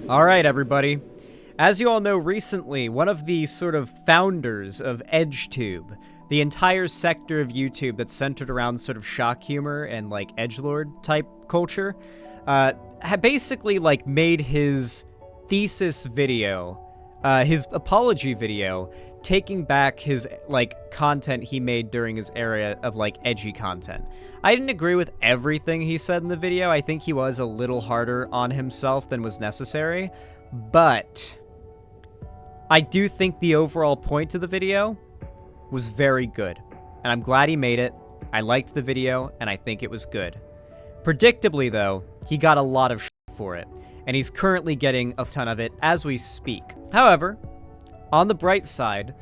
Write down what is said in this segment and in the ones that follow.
Alright, everybody. As you all know, recently, one of the sort of founders of EdgeTube, the entire sector of YouTube that's centered around sort of shock humor and, like, edgelord type culture, had basically, like, made his thesis video, his apology video, taking back his, like, content he made during his era of, like, edgy content. I didn't agree with everything he said in the video. I think he was a little harder on himself than was necessary, but I do think the overall point of the video was very good, and I'm glad he made it. I liked the video, and I think it was good. Predictably, though, he got a lot of shit for it, and he's currently getting a ton of it as we speak. However, on the bright side,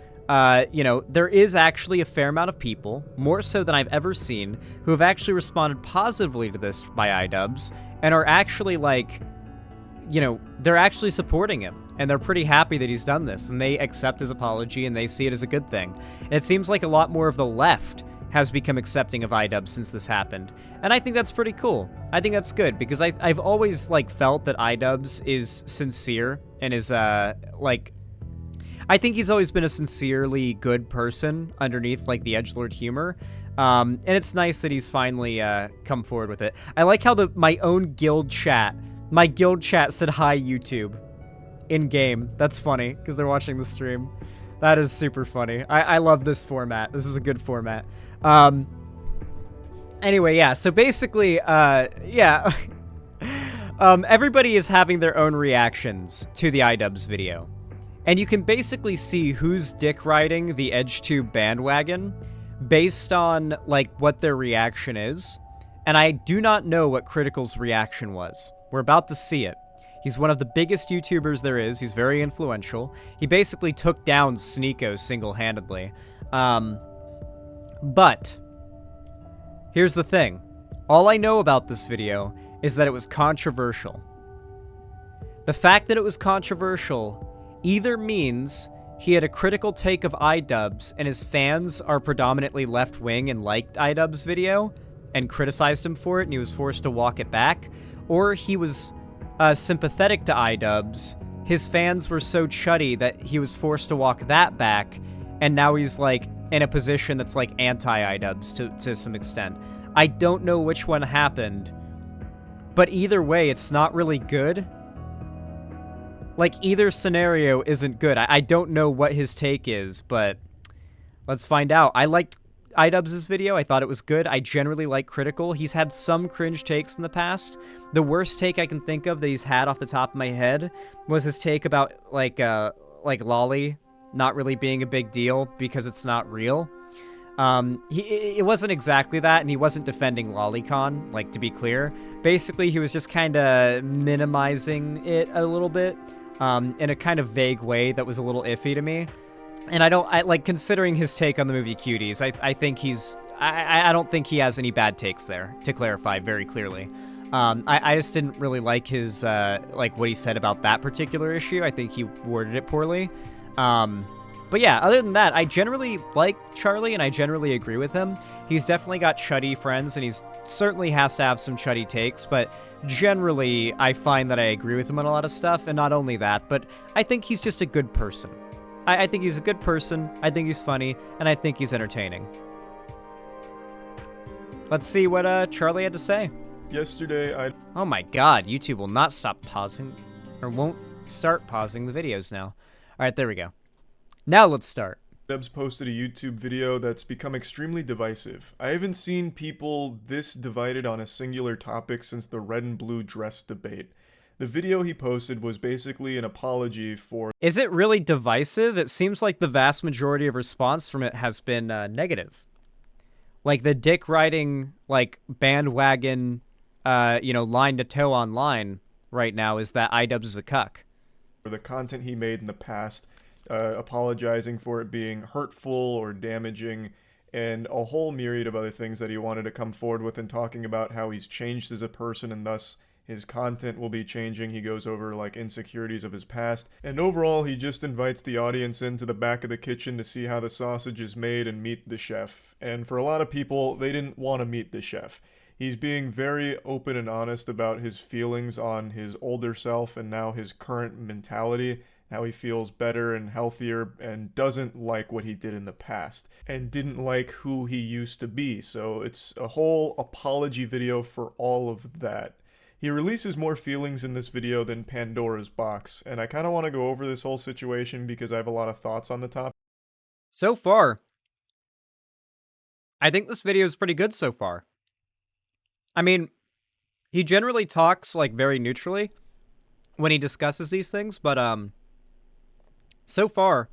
you know, there is actually a fair amount of people, more so than I've ever seen, who have actually responded positively to this by iDubbbz, and are actually, like, you know, they're actually supporting him, and they're pretty happy that he's done this, and they accept his apology, and they see it as a good thing. It seems like a lot more of the left has become accepting of iDubbbz since this happened, and I think that's pretty cool. I think that's good, because I've always, like, felt that iDubbbz is sincere, and is, like, I think he's always been a sincerely good person underneath, like, the edgelord humor, and it's nice that he's finally, come forward with it. I like how my own guild chat said, "Hi, YouTube," in-game. That's funny, because they're watching the stream. That is super funny. I love this format. This is a good format. Anyway, yeah, so basically, yeah. Everybody is having their own reactions to the iDubbbz video. And you can basically see who's dick riding the EdgeTube bandwagon based on, like, what their reaction is. And I do not know what Critical's reaction was. We're about to see it. He's one of the biggest YouTubers there is. He's very influential. He basically took down Sneeko single-handedly. But here's the thing. All I know about this video is that it was controversial. The fact that it was controversial either means he had a critical take of iDubbbz and his fans are predominantly left-wing and liked iDubbbz's video and criticized him for it and he was forced to walk it back, or he was sympathetic to iDubbbz, his fans were so chuddy that he was forced to walk that back, and now he's, like, in a position that's, like, anti-iDubbbz to some extent. I don't know which one happened, but either way, it's not really good. Like, either scenario isn't good. I don't know what his take is, but let's find out. I liked iDubbbz's video. I thought it was good. I generally like Critical. He's had some cringe takes in the past. The worst take I can think of that he's had off the top of my head was his take about, like Lolly not really being a big deal because it's not real. It wasn't exactly that, and he wasn't defending LollyCon, like, to be clear. Basically, he was just kind of minimizing it a little bit, in a kind of vague way that was a little iffy to me. And I like, considering his take on the movie Cuties, I think I don't think he has any bad takes there, to clarify very clearly. I just didn't really like his, like, what he said about that particular issue. I think he worded it poorly. But yeah, other than that, I generally like Charlie, and I generally agree with him. He's definitely got chuddy friends, and he's certainly has to have some chuddy takes, but generally, I find that I agree with him on a lot of stuff, and not only that, but I think he's just a good person. I think he's a good person, I think he's funny, and I think he's entertaining. Let's see what Charlie had to say. Yesterday, Oh my god, YouTube will not stop pausing, or won't start pausing the videos now. Alright, there we go. Now let's start. iDubbbz posted a YouTube video that's become extremely divisive. I haven't seen people this divided on a singular topic since the red and blue dress debate. The video he posted was basically an apology for... Is it really divisive? It seems like the vast majority of response from it has been negative. Like, the dick riding, like, bandwagon, you know, line to toe online right now is that iDubbbz is a cuck. For the content he made in the past, apologizing for it being hurtful or damaging, and a whole myriad of other things that he wanted to come forward with, and talking about how he's changed as a person and thus his content will be changing. He goes over, like, insecurities of his past, and overall he just invites the audience into the back of the kitchen to see how the sausage is made and meet the chef. And for a lot of people, they didn't want to meet the chef. He's being very open and honest about his feelings on his older self and now his current mentality, how he feels better and healthier and doesn't like what he did in the past and didn't like who he used to be. So it's a whole apology video for all of that. He releases more feelings in this video than Pandora's Box, and I kind of want to go over this whole situation because I have a lot of thoughts on the topic. So far, I think this video is pretty good so far. I mean, he generally talks, like, very neutrally when he discusses these things, but, so far,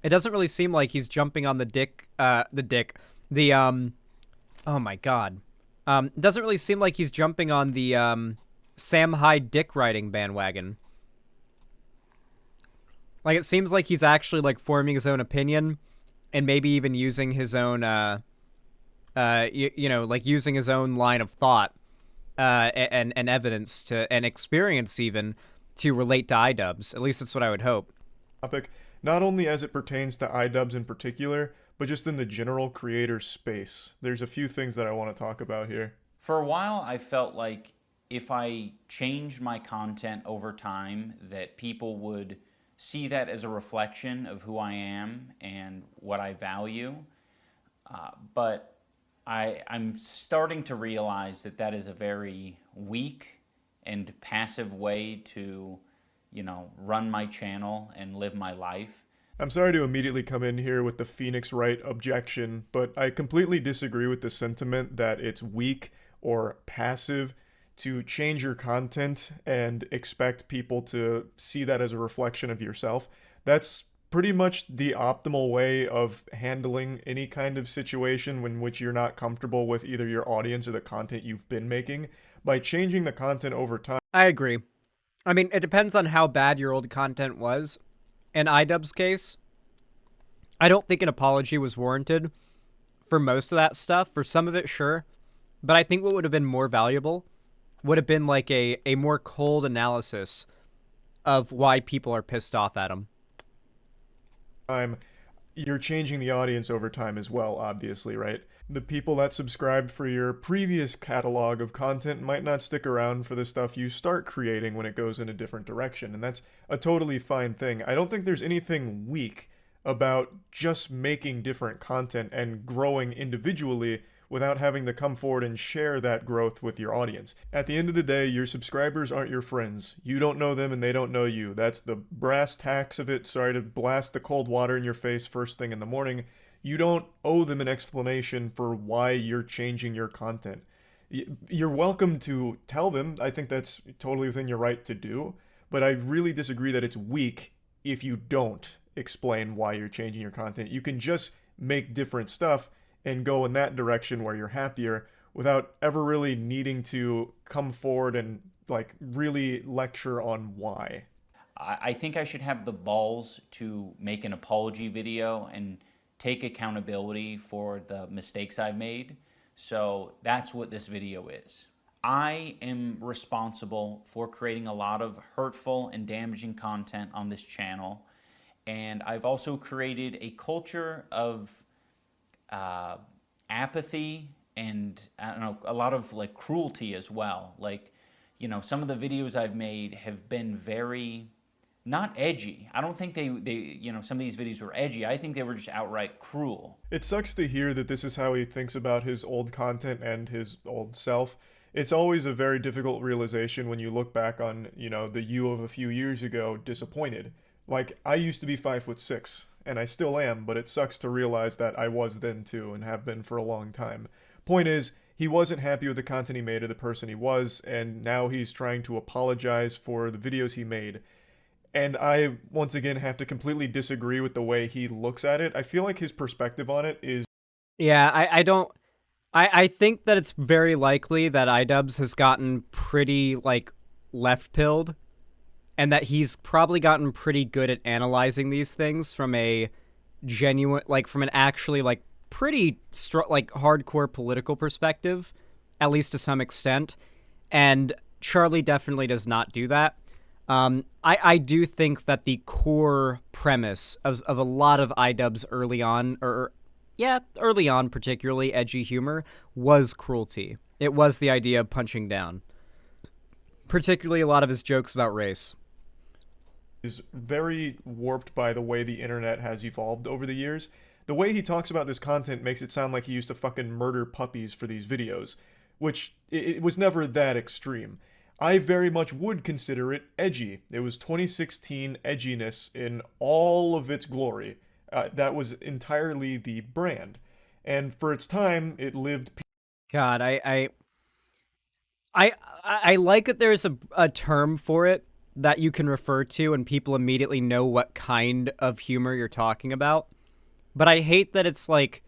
it doesn't really seem like he's jumping on oh my god. It doesn't really seem like he's jumping on the, Sam Hyde dick riding bandwagon. Like, it seems like he's actually, like, forming his own opinion and maybe even using his own, like, using his own line of thought, and evidence and experience even to relate to iDubbbz. At least that's what I would hope. Not only as it pertains to iDubbbz in particular, but just in the general creator space. There's a few things that I want to talk about here. For a while, I felt like if I changed my content over time, that people would see that as a reflection of who I am and what I value. But I'm starting to realize that that is a very weak and passive way to, run my channel and live my life. I'm sorry to immediately come in here with the Phoenix Wright objection, but I completely disagree with the sentiment that it's weak or passive to change your content and expect people to see that as a reflection of yourself. That's pretty much the optimal way of handling any kind of situation in which you're not comfortable with either your audience or the content you've been making. By changing the content over time. I agree. I mean, it depends on how bad your old content was. In iDubbbz's case, I don't think an apology was warranted for most of that stuff. For some of it, sure. But I think what would have been more valuable would have been like a more cold analysis of why people are pissed off at him. You're changing the audience over time as well, obviously, right? The people that subscribed for your previous catalog of content might not stick around for the stuff you start creating when it goes in a different direction, and that's a totally fine thing. I don't think there's anything weak about just making different content and growing individually without having to come forward and share that growth with your audience. At the end of the day, your subscribers aren't your friends. You don't know them and they don't know you. That's the brass tacks of it. Sorry to blast the cold water in your face first thing in the morning. You don't owe them an explanation for why you're changing your content. You're welcome to tell them. I think that's totally within your right to do. But I really disagree that it's weak if you don't explain why you're changing your content. You can just make different stuff and go in that direction where you're happier without ever really needing to come forward and like really lecture on why. I think I should have the balls to make an apology video and take accountability for the mistakes I've made. So that's what this video is. I am responsible for creating a lot of hurtful and damaging content on this channel. And I've also created a culture of apathy and I don't know, a lot of like cruelty as well. Like, some of the videos I've made have been very not edgy. I don't think they some of these videos were edgy. I think they were just outright cruel. It sucks to hear that this is how he thinks about his old content and his old self. It's always a very difficult realization when you look back on, the you of a few years ago disappointed. Like, I used to be 5'6", and I still am, but it sucks to realize that I was then too, and have been for a long time. Point is, he wasn't happy with the content he made or the person he was, and now he's trying to apologize for the videos he made. And I, once again, have to completely disagree with the way he looks at it. I feel like his perspective on it is... Yeah, I think that it's very likely that iDubbbz has gotten pretty, like, left-pilled, and that he's probably gotten pretty good at analyzing these things from a genuine, like, from an actually, like, pretty, like, hardcore political perspective, at least to some extent, and Charlie definitely does not do that. I do think that the core premise of a lot of iDubbbz early on, early on particularly, edgy humor, was cruelty. It was the idea of punching down. Particularly a lot of his jokes about race. Is very warped by the way the internet has evolved over the years. The way he talks about this content makes it sound like he used to fucking murder puppies for these videos, which it was never that extreme. I very much would consider it edgy. It was 2016 edginess in all of its glory. That was entirely the brand. And for its time, it lived... God, I like that there's a term for it that you can refer to and people immediately know what kind of humor you're talking about. But I hate that it's, like,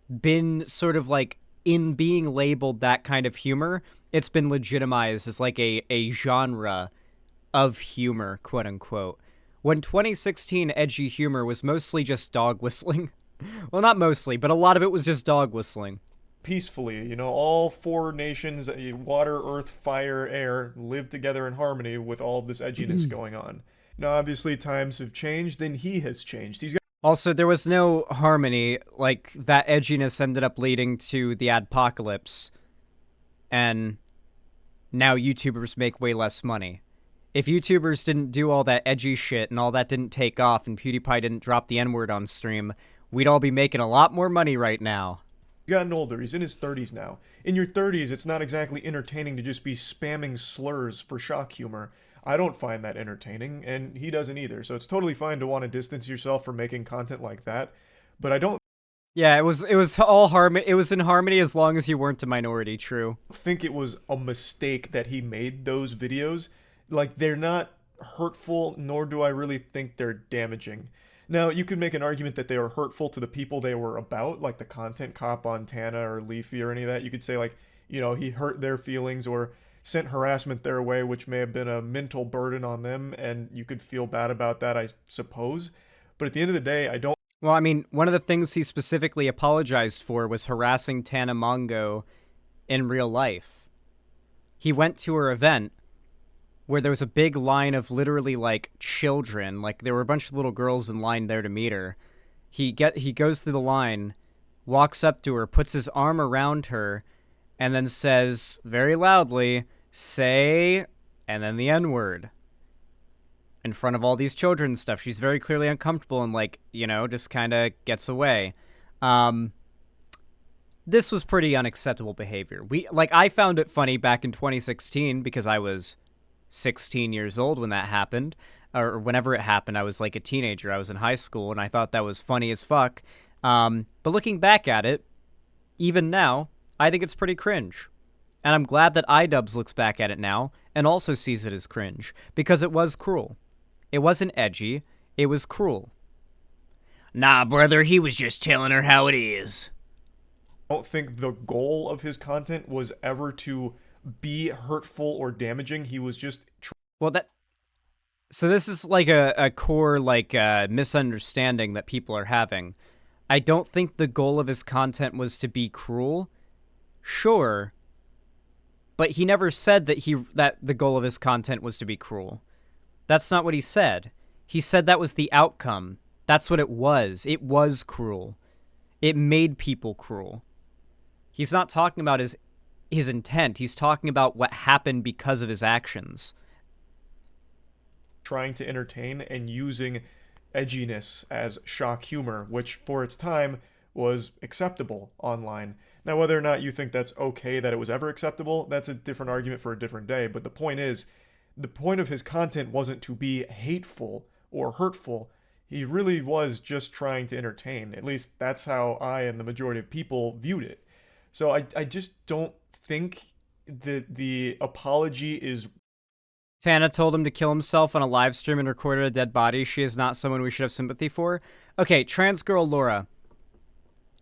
been sort of, like, in being labeled that kind of humor, it's been legitimized as, like, a genre of humor, quote-unquote. When 2016 edgy humor was mostly just dog whistling. Well, not mostly, but a lot of it was just dog whistling. Peacefully, you know, all four nations, water, earth, fire, air, live together in harmony with all this edginess going on. Now, obviously, times have changed, then he has changed. He's got... Also, there was no harmony. Like, that edginess ended up leading to the adpocalypse, and now YouTubers make way less money. If YouTubers didn't do all that edgy shit and all that didn't take off and PewDiePie didn't drop the N-word on stream, we'd all be making a lot more money right now. Gotten older. He's in his 30s now. In your 30s, it's not exactly entertaining to just be spamming slurs for shock humor. I don't find that entertaining, and he doesn't either. So it's totally fine to want to distance yourself from making content like that, but I don't... Yeah, it was all harmony. It was in harmony as long as you weren't a minority. True. think it was a mistake that he made those videos. Like, they're not hurtful, nor do I really think they're damaging. Now, you could make an argument that they were hurtful to the people they were about, like the content cop on Tana or Leafy or any of that. You could say, like, you know, he hurt their feelings or sent harassment their way, which may have been a mental burden on them, and you could feel bad about that, I suppose. But at the end of the day, I don't... Well, I mean, one of the things he specifically apologized for was harassing Tana Mongo in real life. He went to her event where there was a big line of literally, like, children. Like, there were a bunch of little girls in line there to meet her. He goes through the line, walks up to her, puts his arm around her, and then says, very loudly, say, and then the N-word. In front of all these children and stuff. She's very clearly uncomfortable and, like, you know, just kind of gets away. This was pretty unacceptable behavior. I found it funny back in 2016 because I was 16 years old when that happened, or whenever it happened. I was like a teenager. I was in high school, and I thought that was funny as fuck. But looking back at it, even now, I think it's pretty cringe. And I'm glad that iDubbbz looks back at it now and also sees it as cringe, because it was cruel. It wasn't edgy, it was cruel. Nah, brother, he was just telling her how it is. I don't think the goal of his content was ever to be hurtful or damaging. He was just... So this is like a core, like, misunderstanding that people are having. I don't think the goal of his content was to be cruel. Sure. But he never said that the goal of his content was to be cruel. That's not what he said. He said that was the outcome. That's what it was. It was cruel. It made people cruel. He's not talking about his intent. He's talking about what happened because of his actions. Trying to entertain and using edginess as shock humor, which for its time was acceptable online. Now, whether or not you think that's okay that it was ever acceptable, that's a different argument for a different day. But the point is, the point of his content wasn't to be hateful or hurtful. He really was just trying to entertain. At least that's how I and the majority of people viewed it. So I just don't think that the apology is... Tana told him to kill himself on a live stream and recorded a dead body. She is not someone we should have sympathy for. Okay, trans girl Laura.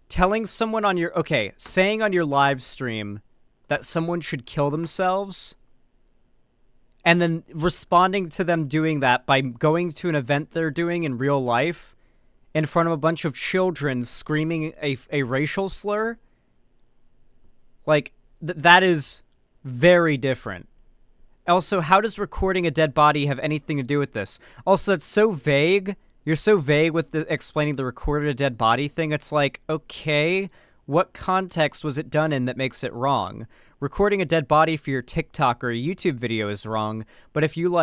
Telling someone on your... Okay, saying on your live stream that someone should kill themselves, and then responding to them doing that by going to an event they're doing in real life in front of a bunch of children screaming a racial slur, like, that is very different. Also, how does recording a dead body have anything to do with this? Also, it's so vague. You're so vague with explaining the recorded a dead body thing. It's like, okay, what context was it done in that makes it wrong? Recording a dead body for your TikTok or a YouTube video is wrong, but if you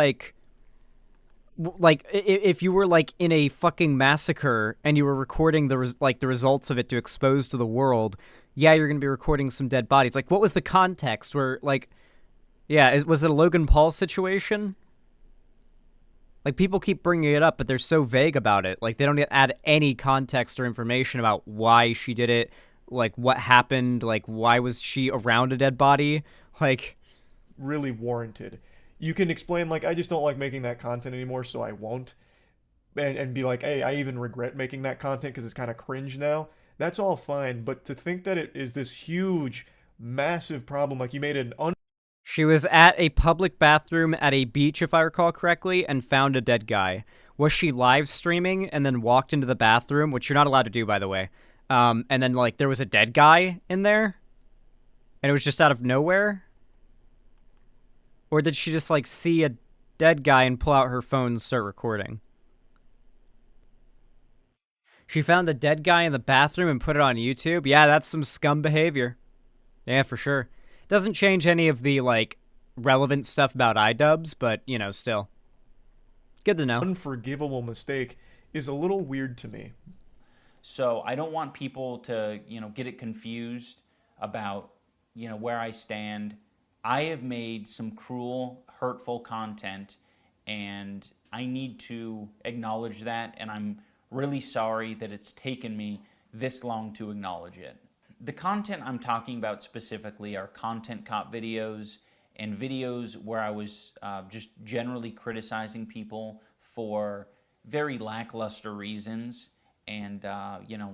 if you were like in a fucking massacre and you were recording the results of it to expose to the world, yeah, you're gonna be recording some dead bodies. Like, what was the context? Where was it a Logan Paul situation? Like, people keep bringing it up, but they're so vague about it. Like, they don't add any context or information about why she did it, like, what happened, like, why was she around a dead body? Like, really warranted. You can explain, like, I just don't like making that content anymore, so I won't. And be like, hey, I even regret making that content because it's kind of cringe now. That's all fine, but to think that it is this huge, massive problem, like you made an she was at a public bathroom at a beach, if I recall correctly, and found a dead guy. Was she live streaming and then walked into the bathroom, which you're not allowed to do, by the way, and then, like, there was a dead guy in there? And it was just out of nowhere? Or did she just, like, see a dead guy and pull out her phone and start recording? She found a dead guy in the bathroom and put it on YouTube? Yeah, that's some scum behavior. Yeah, for sure. Doesn't change any of the, like, relevant stuff about iDubbbz, but, you know, still. Good to know. Unforgivable mistake is a little weird to me. So I don't want people to, get it confused about, where I stand. I have made some cruel, hurtful content, and I need to acknowledge that, and I'm really sorry that it's taken me this long to acknowledge it. The content I'm talking about specifically are content cop videos and videos where I was just generally criticizing people for very lackluster reasons and,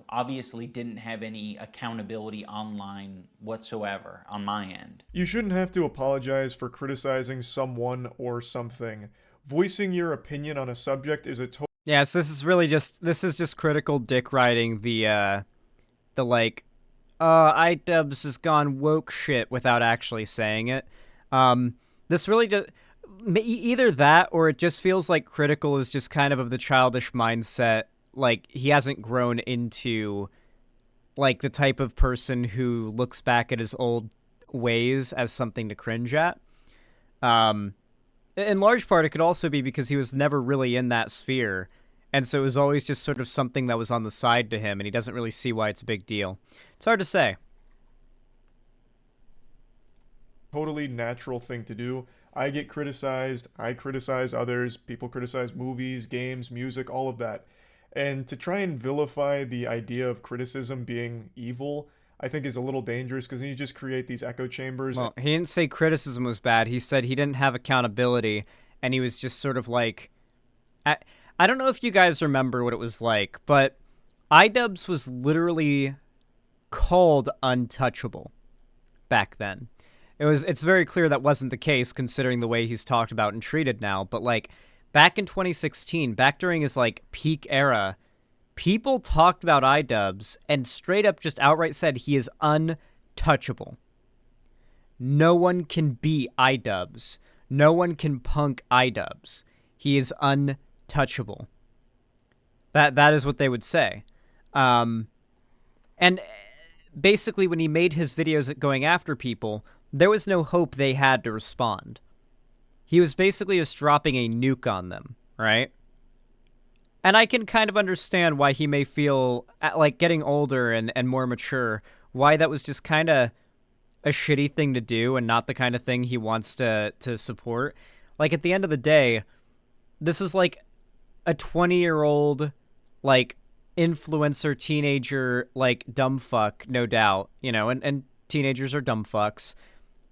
obviously didn't have any accountability online whatsoever on my end. You shouldn't have to apologize for criticizing someone or something. Voicing your opinion on a subject is a total... Yeah, so this is just critical dick riding the like, iDubbbz has gone woke shit without actually saying it. This really just... Either that, or it just feels like Critical is just kind of the childish mindset. Like, he hasn't grown into, like, the type of person who looks back at his old ways as something to cringe at. In large part, it could also be because he was never really in that sphere, and so it was always just sort of something that was on the side to him, and he doesn't really see why it's a big deal. It's hard to say. Totally natural thing to do. I get criticized, I criticize others, people criticize movies, games, music, all of that. And to try and vilify the idea of criticism being evil, I think is a little dangerous, because then you just create these echo chambers. Well, he didn't say criticism was bad. He said he didn't have accountability, and he was just sort of like... I don't know if you guys remember what it was like, but iDubbbz was literally called untouchable back then. It's very clear that wasn't the case, considering the way he's talked about and treated now, but, like, back in 2016, back during his, like, peak era, people talked about iDubbbz and straight up just outright said he is untouchable. No one can beat iDubbbz. No one can punk iDubbbz. He is untouchable. That is what they would say. And basically, when he made his videos going after people, there was no hope they had to respond. He was basically just dropping a nuke on them, right? And I can kind of understand why he may feel, like, getting older and more mature, why that was just kind of a shitty thing to do and not the kind of thing he wants to support. Like, at the end of the day, this was like a 20-year-old, like, influencer, teenager, like, dumb fuck, no doubt, and teenagers are dumb fucks,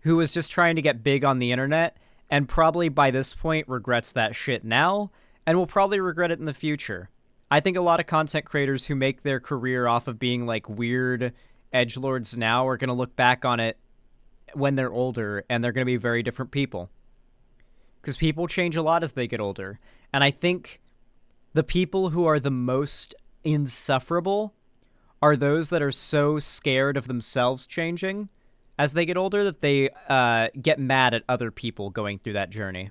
who was just trying to get big on the internet, and probably by this point regrets that shit now, and will probably regret it in the future. I think a lot of content creators who make their career off of being, like, weird edgelords now are going to look back on it when they're older, and they're going to be very different people. Because people change a lot as they get older. And I think the people who are the most insufferable are those that are so scared of themselves changing as they get older that they get mad at other people going through that journey.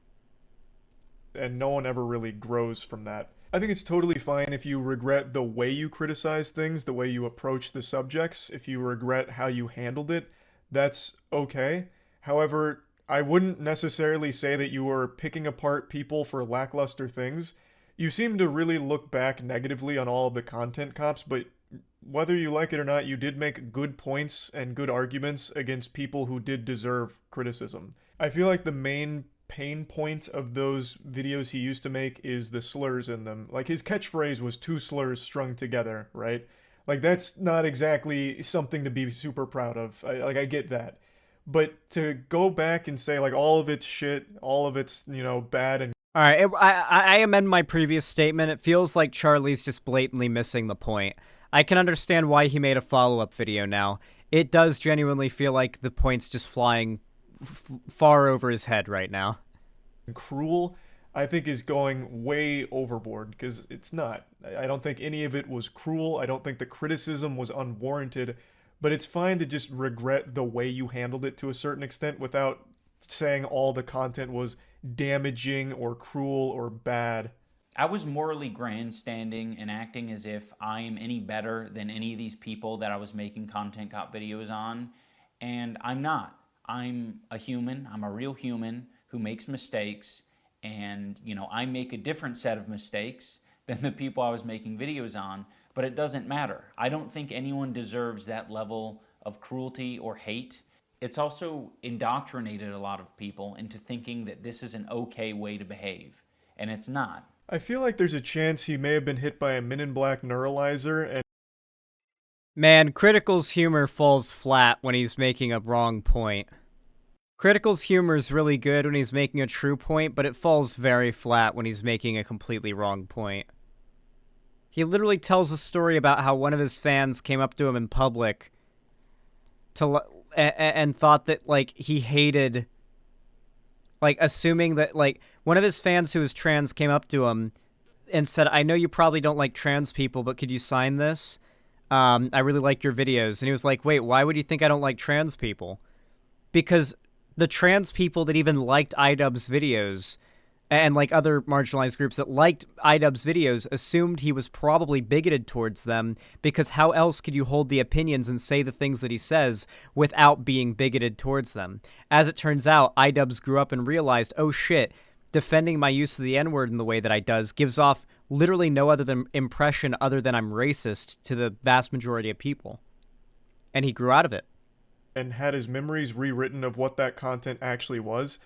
And no one ever really grows from that. I think it's totally fine if you regret the way you criticize things, the way you approach the subjects. If you regret how you handled it, that's okay. However, I wouldn't necessarily say that you were picking apart people for lackluster things. You seem to really look back negatively on all of the content cops, but whether you like it or not, you did make good points and good arguments against people who did deserve criticism. I feel like the main pain point of those videos he used to make is the slurs in them. Like his catchphrase was two slurs strung together, right? Like that's not exactly something to be super proud of. I get that. But to go back and say like all of it's shit, all of it's, bad and All right, I amend my previous statement. It feels like Charlie's just blatantly missing the point. I can understand why he made a follow-up video now. It does genuinely feel like the point's just flying far over his head right now. cruel, I think is going way overboard because it's not. I don't think any of it was cruel. I don't think the criticism was unwarranted, but it's fine to just regret the way you handled it to a certain extent without saying all the content was damaging or cruel or bad. I was morally grandstanding and acting as if I am any better than any of these people that I was making content cop videos on, and I'm not. I'm a human. I'm a real human who makes mistakes, and I make a different set of mistakes than the people I was making videos on, but it doesn't matter. I don't think anyone deserves that level of cruelty or hate. It's also indoctrinated a lot of people into thinking that this is an okay way to behave, and it's not. I feel like there's a chance he may have been hit by a Men in Black neuralizer and Man, Critical's humor falls flat when he's making a wrong point. Critical's humor is really good when he's making a true point, but it falls very flat when he's making a completely wrong point. He literally tells a story about how one of his fans came up to him in public and thought that, like, he hated, like, assuming that, like, one of his fans who was trans came up to him and said, "I know you probably don't like trans people, but could you sign this? I really like your videos." And he was like, "Wait, why would you think I don't like trans people?" Because the trans people that even liked iDubbbz's videos and like other marginalized groups that liked iDubbbz's videos assumed he was probably bigoted towards them, because how else could you hold the opinions and say the things that he says without being bigoted towards them? As it turns out, iDubbbz grew up and realized, oh shit, defending my use of the N-word in the way that I does gives off literally no other than impression other than I'm racist to the vast majority of people. And he grew out of it. and had his memories rewritten of what that content actually was,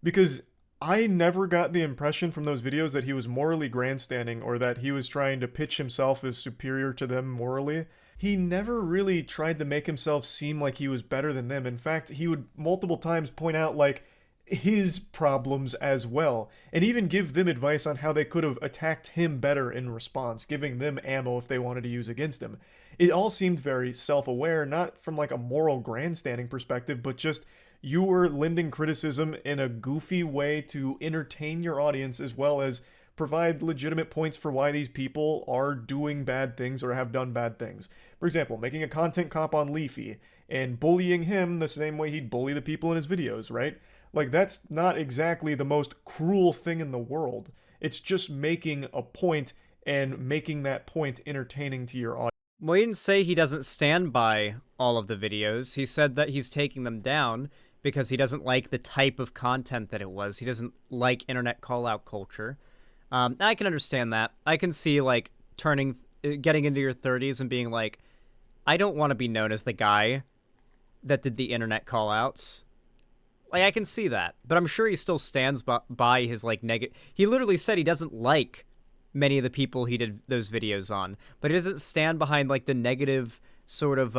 because I never got the impression from those videos that he was morally grandstanding or that he was trying to pitch himself as superior to them morally. He never really tried to make himself seem like he was better than them. In fact, he would multiple times point out like his problems as well, and even give them advice on how they could have attacked him better in response, giving them ammo if they wanted to use against him. It all seemed very self-aware, not from like a moral grandstanding perspective, but just you were lending criticism in a goofy way to entertain your audience as well as provide legitimate points for why these people are doing bad things or have done bad things. For example, making a content comp on Leafy and bullying him the same way he'd bully the people in his videos, right? Like, that's not exactly the most cruel thing in the world. It's just making a point and making that point entertaining to your audience. Well, he didn't say he doesn't stand by all of the videos. He said that he's taking them down because he doesn't like the type of content that it was. He doesn't like internet call-out culture. I can understand that. I can see, like, getting into your 30s and being like, I don't want to be known as the guy that did the internet call-outs. Like, I can see that. But I'm sure he still stands by his, like, negative... He literally said he doesn't like many of the people he did those videos on, but he doesn't stand behind, like, the negative sort of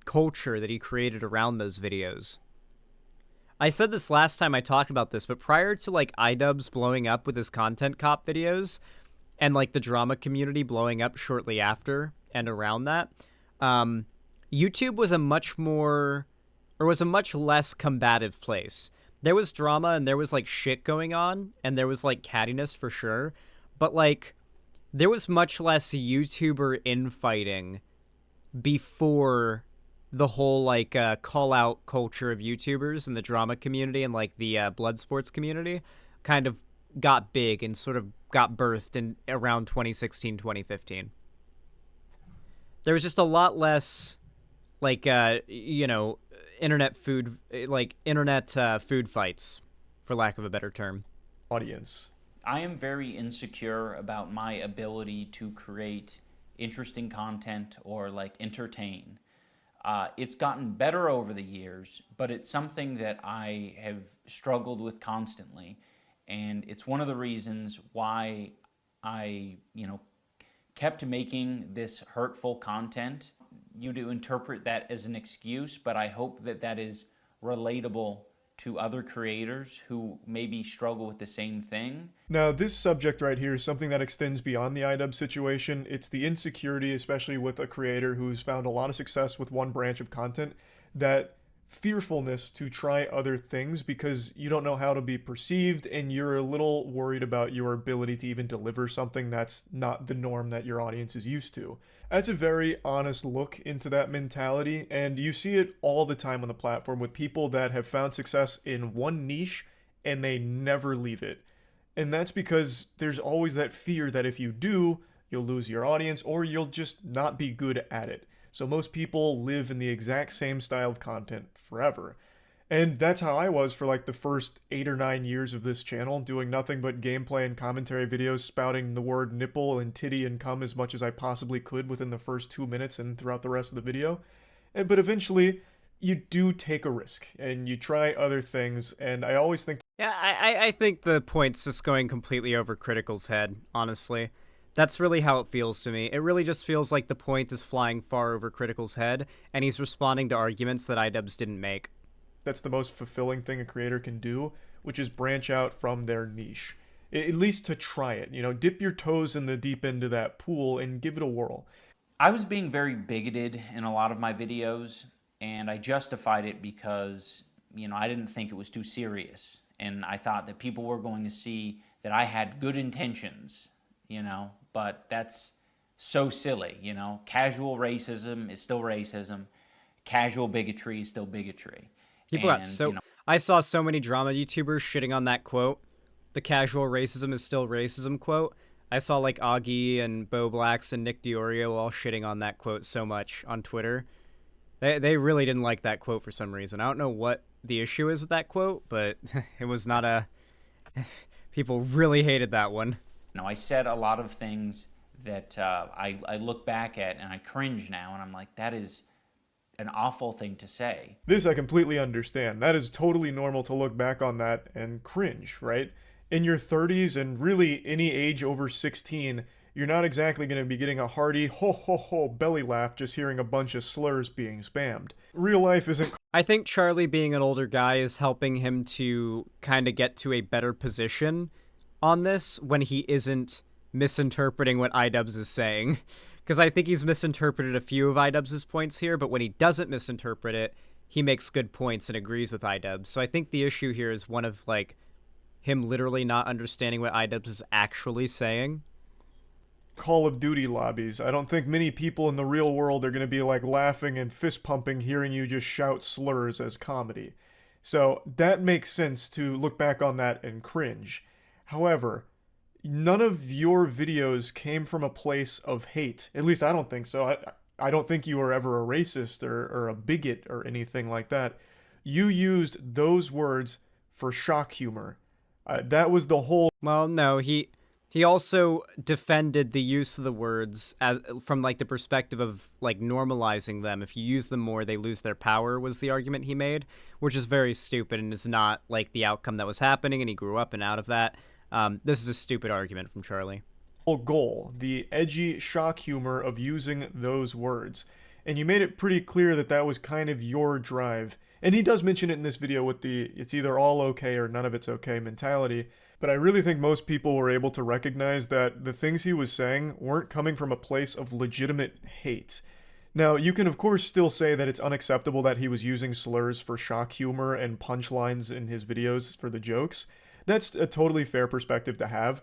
culture that he created around those videos. I said this last time I talked about this, but prior to, like, iDubbbz blowing up with his content cop videos and, like, the drama community blowing up shortly after and around that, YouTube was a much less combative place. There was drama and there was, like, shit going on and there was, like, cattiness for sure, but, like, there was much less YouTuber infighting before the whole, like, call-out culture of YouTubers and the drama community and, like, the blood sports community kind of got big and sort of got birthed in around 2016, 2015. There was just a lot less, like, internet food fights, for lack of a better term. Audience. I am very insecure about my ability to create interesting content or like entertain. It's gotten better over the years, but it's something that I have struggled with constantly. And it's one of the reasons why I, kept making this hurtful content. You do interpret that as an excuse, but I hope that that is relatable to other creators who maybe struggle with the same thing. Now, this subject right here is something that extends beyond the iDubbbz situation. It's the insecurity, especially with a creator who's found a lot of success with one branch of content, that fearfulness to try other things because you don't know how to be perceived and you're a little worried about your ability to even deliver something that's not the norm that your audience is used to. That's a very honest look into that mentality, and you see it all the time on the platform with people that have found success in one niche and they never leave it. And that's because there's always that fear that if you do, you'll lose your audience or you'll just not be good at it. So most people live in the exact same style of content forever. And that's how I was for like the first 8 or 9 years of this channel, doing nothing but gameplay and commentary videos, spouting the word nipple and titty and cum as much as I possibly could within the first 2 minutes and throughout the rest of the video. But eventually, you do take a risk and you try other things, and I always think... Yeah, I think the point's just going completely over Critical's head, honestly. That's really how it feels to me. It really just feels like the point is flying far over Critical's head, and he's responding to arguments that iDubbbz didn't make. That's the most fulfilling thing a creator can do, which is branch out from their niche. At least to try it. Dip your toes in the deep end of that pool and give it a whirl. I was being very bigoted in a lot of my videos, and I justified it because, I didn't think it was too serious. And I thought that people were going to see that I had good intentions, but that's so silly, Casual racism is still racism. Casual bigotry is still bigotry. People got so... I saw so many drama YouTubers shitting on that quote. The casual racism is still racism quote. I saw like Augie and Bo Blacks and Nick Diorio all shitting on that quote so much on Twitter. They really didn't like that quote for some reason. I don't know what the issue is with that quote, but it was not a... People really hated that one. I said a lot of things that I look back at and I cringe now, and I'm like, that is an awful thing to say. This I completely understand. That is totally normal to look back on that and cringe, right? In your 30s and really any age over 16, you're not exactly going to be getting a hearty ho ho ho belly laugh just hearing a bunch of slurs being spammed. Real life isn't... I think Charlie being an older guy is helping him to kind of get to a better position on this when he isn't misinterpreting what iDubbbz is saying. Because I think he's misinterpreted a few of iDubbbz's points here, but when he doesn't misinterpret it, he makes good points and agrees with iDubbbz. So I think the issue here is one of, like, him literally not understanding what iDubbbz is actually saying. Call of Duty lobbies. I don't think many people in the real world are going to be, like, laughing and fist-pumping hearing you just shout slurs as comedy. So that makes sense to look back on that and cringe. However... none of your videos came from a place of hate. At least I don't think so. I don't think you were ever a racist or a bigot or anything like that. You used those words for shock humor. That was the whole... Well, no, he also defended the use of the words as from like the perspective of like normalizing them. If you use them more, they lose their power, was the argument he made, which is very stupid and is not like the outcome that was happening, and he grew up and out of that. This is a stupid argument from Charlie. Goal, the edgy shock humor of using those words. And you made it pretty clear that that was kind of your drive. And he does mention it in this video with the it's either all okay or none of it's okay mentality. But I really think most people were able to recognize that the things he was saying weren't coming from a place of legitimate hate. Now, you can of course still say that it's unacceptable that he was using slurs for shock humor and punchlines in his videos for the jokes. That's a totally fair perspective to have,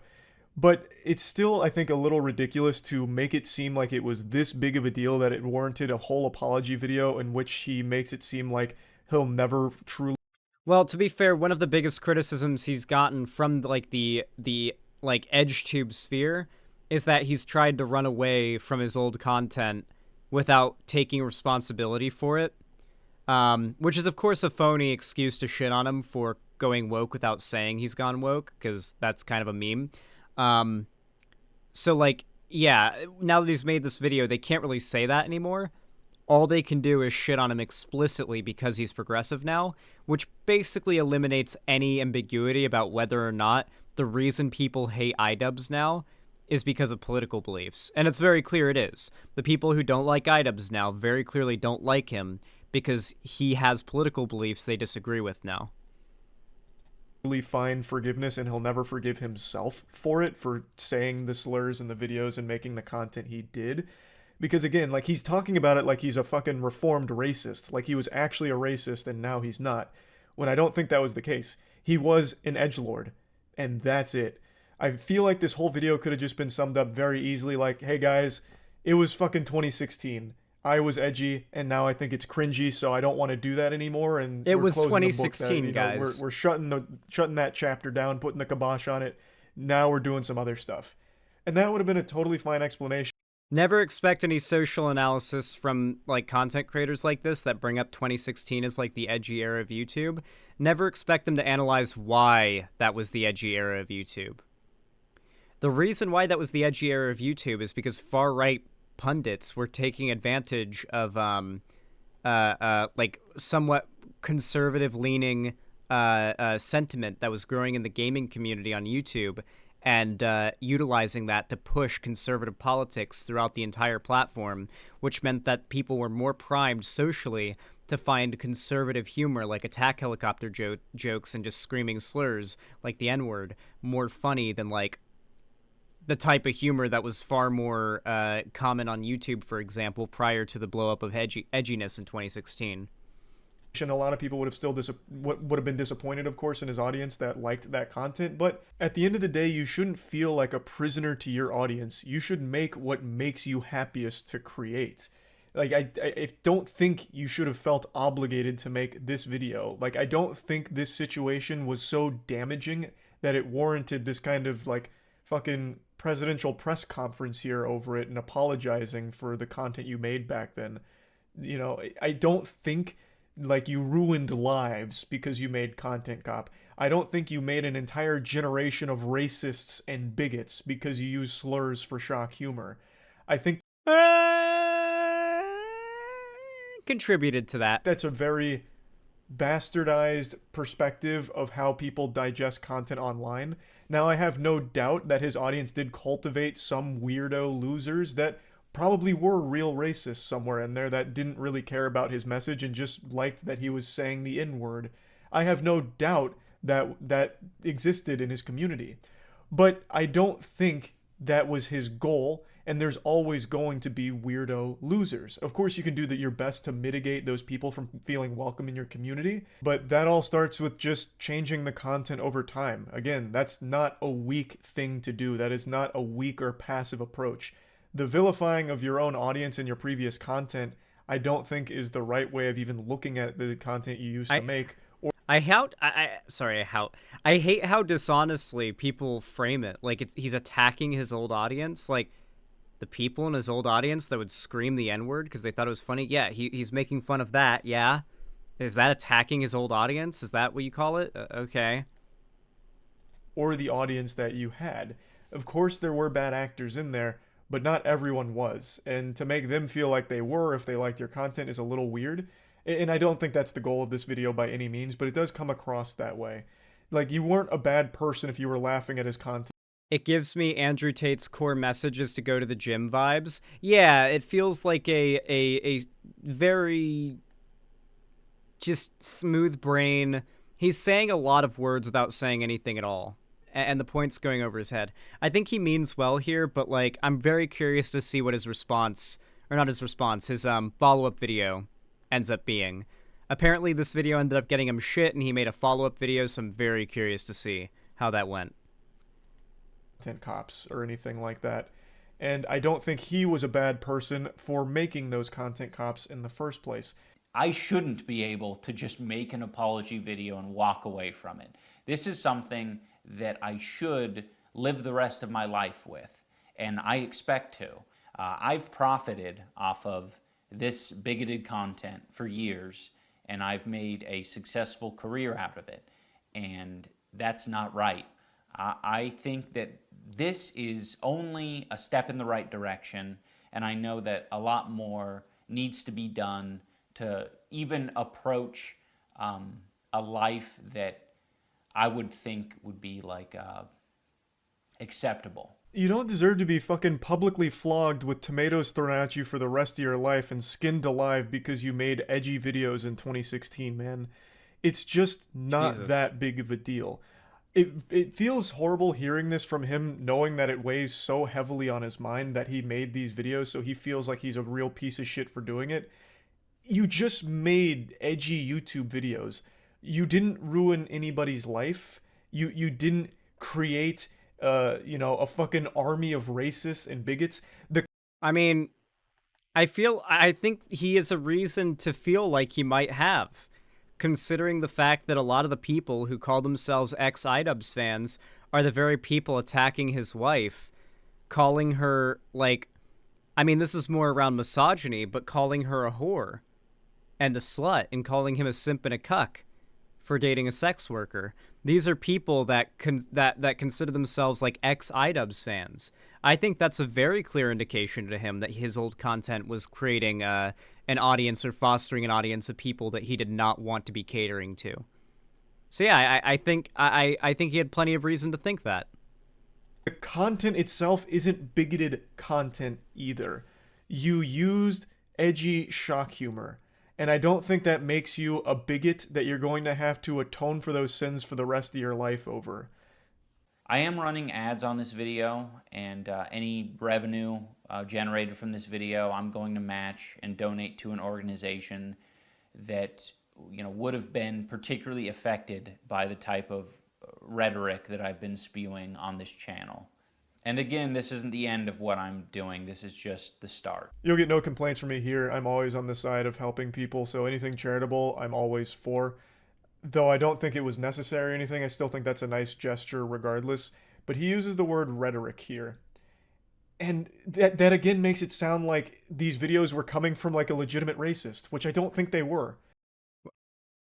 but it's still, I think, a little ridiculous to make it seem like it was this big of a deal that it warranted a whole apology video in which he makes it seem like he'll never truly... Well, to be fair, one of the biggest criticisms he's gotten from like the like EdgeTube sphere is that he's tried to run away from his old content without taking responsibility for it. Which is of course a phony excuse to shit on him for going woke without saying he's gone woke, because that's kind of a meme. So like, yeah, now that he's made this video, they can't really say that anymore. All they can do is shit on him explicitly because he's progressive now, which basically eliminates any ambiguity about whether or not the reason people hate iDubbbz now is because of political beliefs. And it's very clear it is. The people who don't like iDubbbz now very clearly don't like him because he has political beliefs they disagree with now. Find forgiveness, and he'll never forgive himself for it, for saying the slurs in the videos and making the content he did. Because again, like, he's talking about it like he's a fucking reformed racist, like he was actually a racist and now he's not, when I don't think that was the case. He was an edgelord, and that's it. I feel like this whole video could have just been summed up very easily like, hey guys, it was fucking 2016. I was edgy, and now I think it's cringy, so I don't want to do that anymore. And it we're was closing the book 2016, there. guys. We're shutting that chapter down, putting the kibosh on it. Now we're doing some other stuff, and that would have been a totally fine explanation. Never expect any social analysis from like content creators like this that bring up 2016 as like the edgy era of YouTube. Never expect them to analyze why that was the edgy era of YouTube. The reason why that was the edgy era of YouTube is because far-right pundits were taking advantage of like somewhat conservative-leaning sentiment that was growing in the gaming community on YouTube, and utilizing that to push conservative politics throughout the entire platform, which meant that people were more primed socially to find conservative humor like attack helicopter jokes and just screaming slurs like the N-word more funny than like the type of humor that was far more common on YouTube, for example, prior to the blow up of edginess in 2016. A lot of people would have still would have been disappointed, of course, in his audience that liked that content. But at the end of the day, you shouldn't feel like a prisoner to your audience. You should make what makes you happiest to create. Like, I don't think you should have felt obligated to make this video. Like, I don't think this situation was so damaging that it warranted this kind of like fucking presidential press conference here over it and apologizing for the content you made back then. You know, I don't think like you ruined lives because you made Content Cop. I don't think you made an entire generation of racists and bigots because you use slurs for shock humor. I think contributed to that. That's a very bastardized perspective of how people digest content online. Now, I have no doubt that his audience did cultivate some weirdo losers that probably were real racists somewhere in there that didn't really care about his message and just liked that he was saying the N-word. I have no doubt that that existed in his community. But I don't think that was his goal, and there's always going to be weirdo losers. Of course, you can do your best to mitigate those people from feeling welcome in your community, but that all starts with just changing the content over time. Again, that's not a weak thing to do. That is not a weak or passive approach. The vilifying of your own audience and your previous content, I don't think is the right way of even looking at the content you used to make. I hate how dishonestly people frame it. Like he's attacking his old audience. Like the people in his old audience that would scream the N-word because they thought it was funny. Yeah, he's making fun of that. Yeah. Is that attacking his old audience? Is that what you call it? Okay. Or the audience that you had. Of course, there were bad actors in there, but not everyone was. And to make them feel like they were if they liked your content is a little weird. And I don't think that's the goal of this video by any means, but it does come across that way. Like, you weren't a bad person if you were laughing at his content. It gives me Andrew Tate's core messages to go to the gym vibes. Yeah, it feels like a very just smooth brain. He's saying a lot of words without saying anything at all. And the point's going over his head. I think he means well here, but like I'm very curious to see what his response, or not his response, his follow-up video ends up being. Apparently this video ended up getting him shit and he made a follow-up video, so I'm very curious to see how that went. Content cops or anything like that. And I don't think he was a bad person for making those content cops in the first place. I shouldn't be able to just make an apology video and walk away from it. This is something that I should live the rest of my life with, and I expect to. I've profited off of this bigoted content for years, and I've made a successful career out of it, and that's not right. I think that this is only a step in the right direction, and I know that a lot more needs to be done to even approach a life that I would think would be like acceptable. You don't deserve to be fucking publicly flogged with tomatoes thrown at you for the rest of your life and skinned alive because you made edgy videos in 2016, man. It's just not Jesus. that big of a deal. It feels horrible hearing this from him, knowing that it weighs so heavily on his mind that he made these videos, so he feels like he's a real piece of shit for doing it. You just made edgy YouTube videos. You didn't ruin anybody's life. You didn't create a fucking army of racists and bigots. I mean, I think he has a reason to feel like he might have, considering the fact that a lot of the people who call themselves ex-iDubbbz's fans are the very people attacking his wife, calling her, like, I mean, this is more around misogyny, but calling her a whore and a slut and calling him a simp and a cuck for dating a sex worker. These are people that consider themselves like ex-iDubbbz's fans. I think that's a very clear indication to him that his old content was creating an audience or fostering an audience of people that he did not want to be catering to. So yeah, I think he had plenty of reason to think that. The content itself isn't bigoted content either. You used edgy shock humor. And I don't think that makes you a bigot that you're going to have to atone for those sins for the rest of your life over. I am running ads on this video, and any revenue generated from this video I'm going to match and donate to an organization that would have been particularly affected by the type of rhetoric that I've been spewing on this channel. And again, this isn't the end of what I'm doing. This is just the start. You'll get no complaints from me here. I'm always on the side of helping people, so anything charitable, I'm always for. Though I don't think it was necessary or anything, I still think that's a nice gesture regardless. But he uses the word rhetoric here. And that again makes it sound like these videos were coming from like a legitimate racist, which I don't think they were.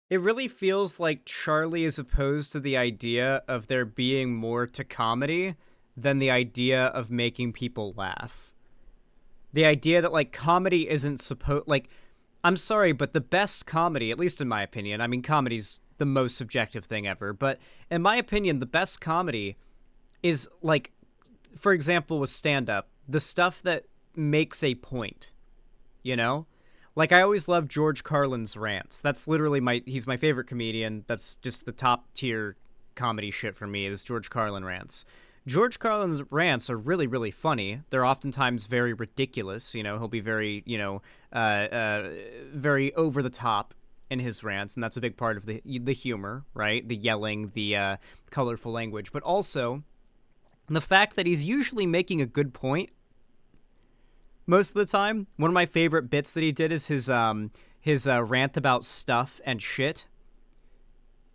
It really feels like Charlie is opposed to the idea of there being more to comedy than the idea of making people laugh. The idea that, like, comedy isn't supposed... Like, I'm sorry, but the best comedy, at least in my opinion, I mean, comedy's the most subjective thing ever, but in my opinion, the best comedy is, like, for example, with stand-up, the stuff that makes a point, you know? Like, I always love George Carlin's rants. That's literally he's my favorite comedian. That's just the top-tier comedy shit for me, is George Carlin rants. George Carlin's rants are really, really funny. They're oftentimes very ridiculous. He'll be very, very over the top in his rants, and that's a big part of the humor, right? The yelling, the colorful language, but also the fact that he's usually making a good point most of the time. One of my favorite bits that he did is his rant about stuff and shit.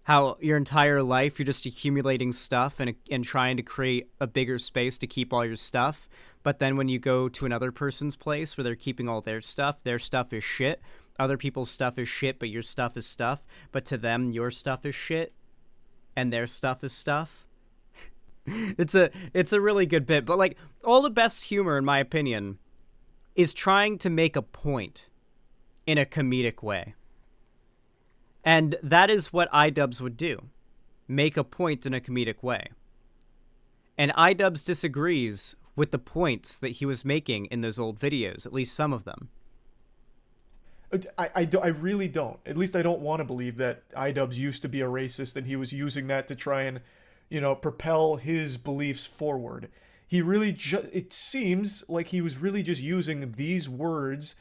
How your entire life you're just accumulating stuff and trying to create a bigger space to keep all your stuff. But then when you go to another person's place where they're keeping all their stuff is shit. Other people's stuff is shit, but your stuff is stuff. But to them, your stuff is shit, and their stuff is stuff. It's a really good bit. But like all the best humor, in my opinion, is trying to make a point in a comedic way. And that is what iDubbbz would do. Make a point in a comedic way. And iDubbbz disagrees with the points that he was making in those old videos, at least some of them. I really don't. At least I don't want to believe that iDubbbz used to be a racist and he was using that to try and, propel his beliefs forward. He really it seems like he was really just using these words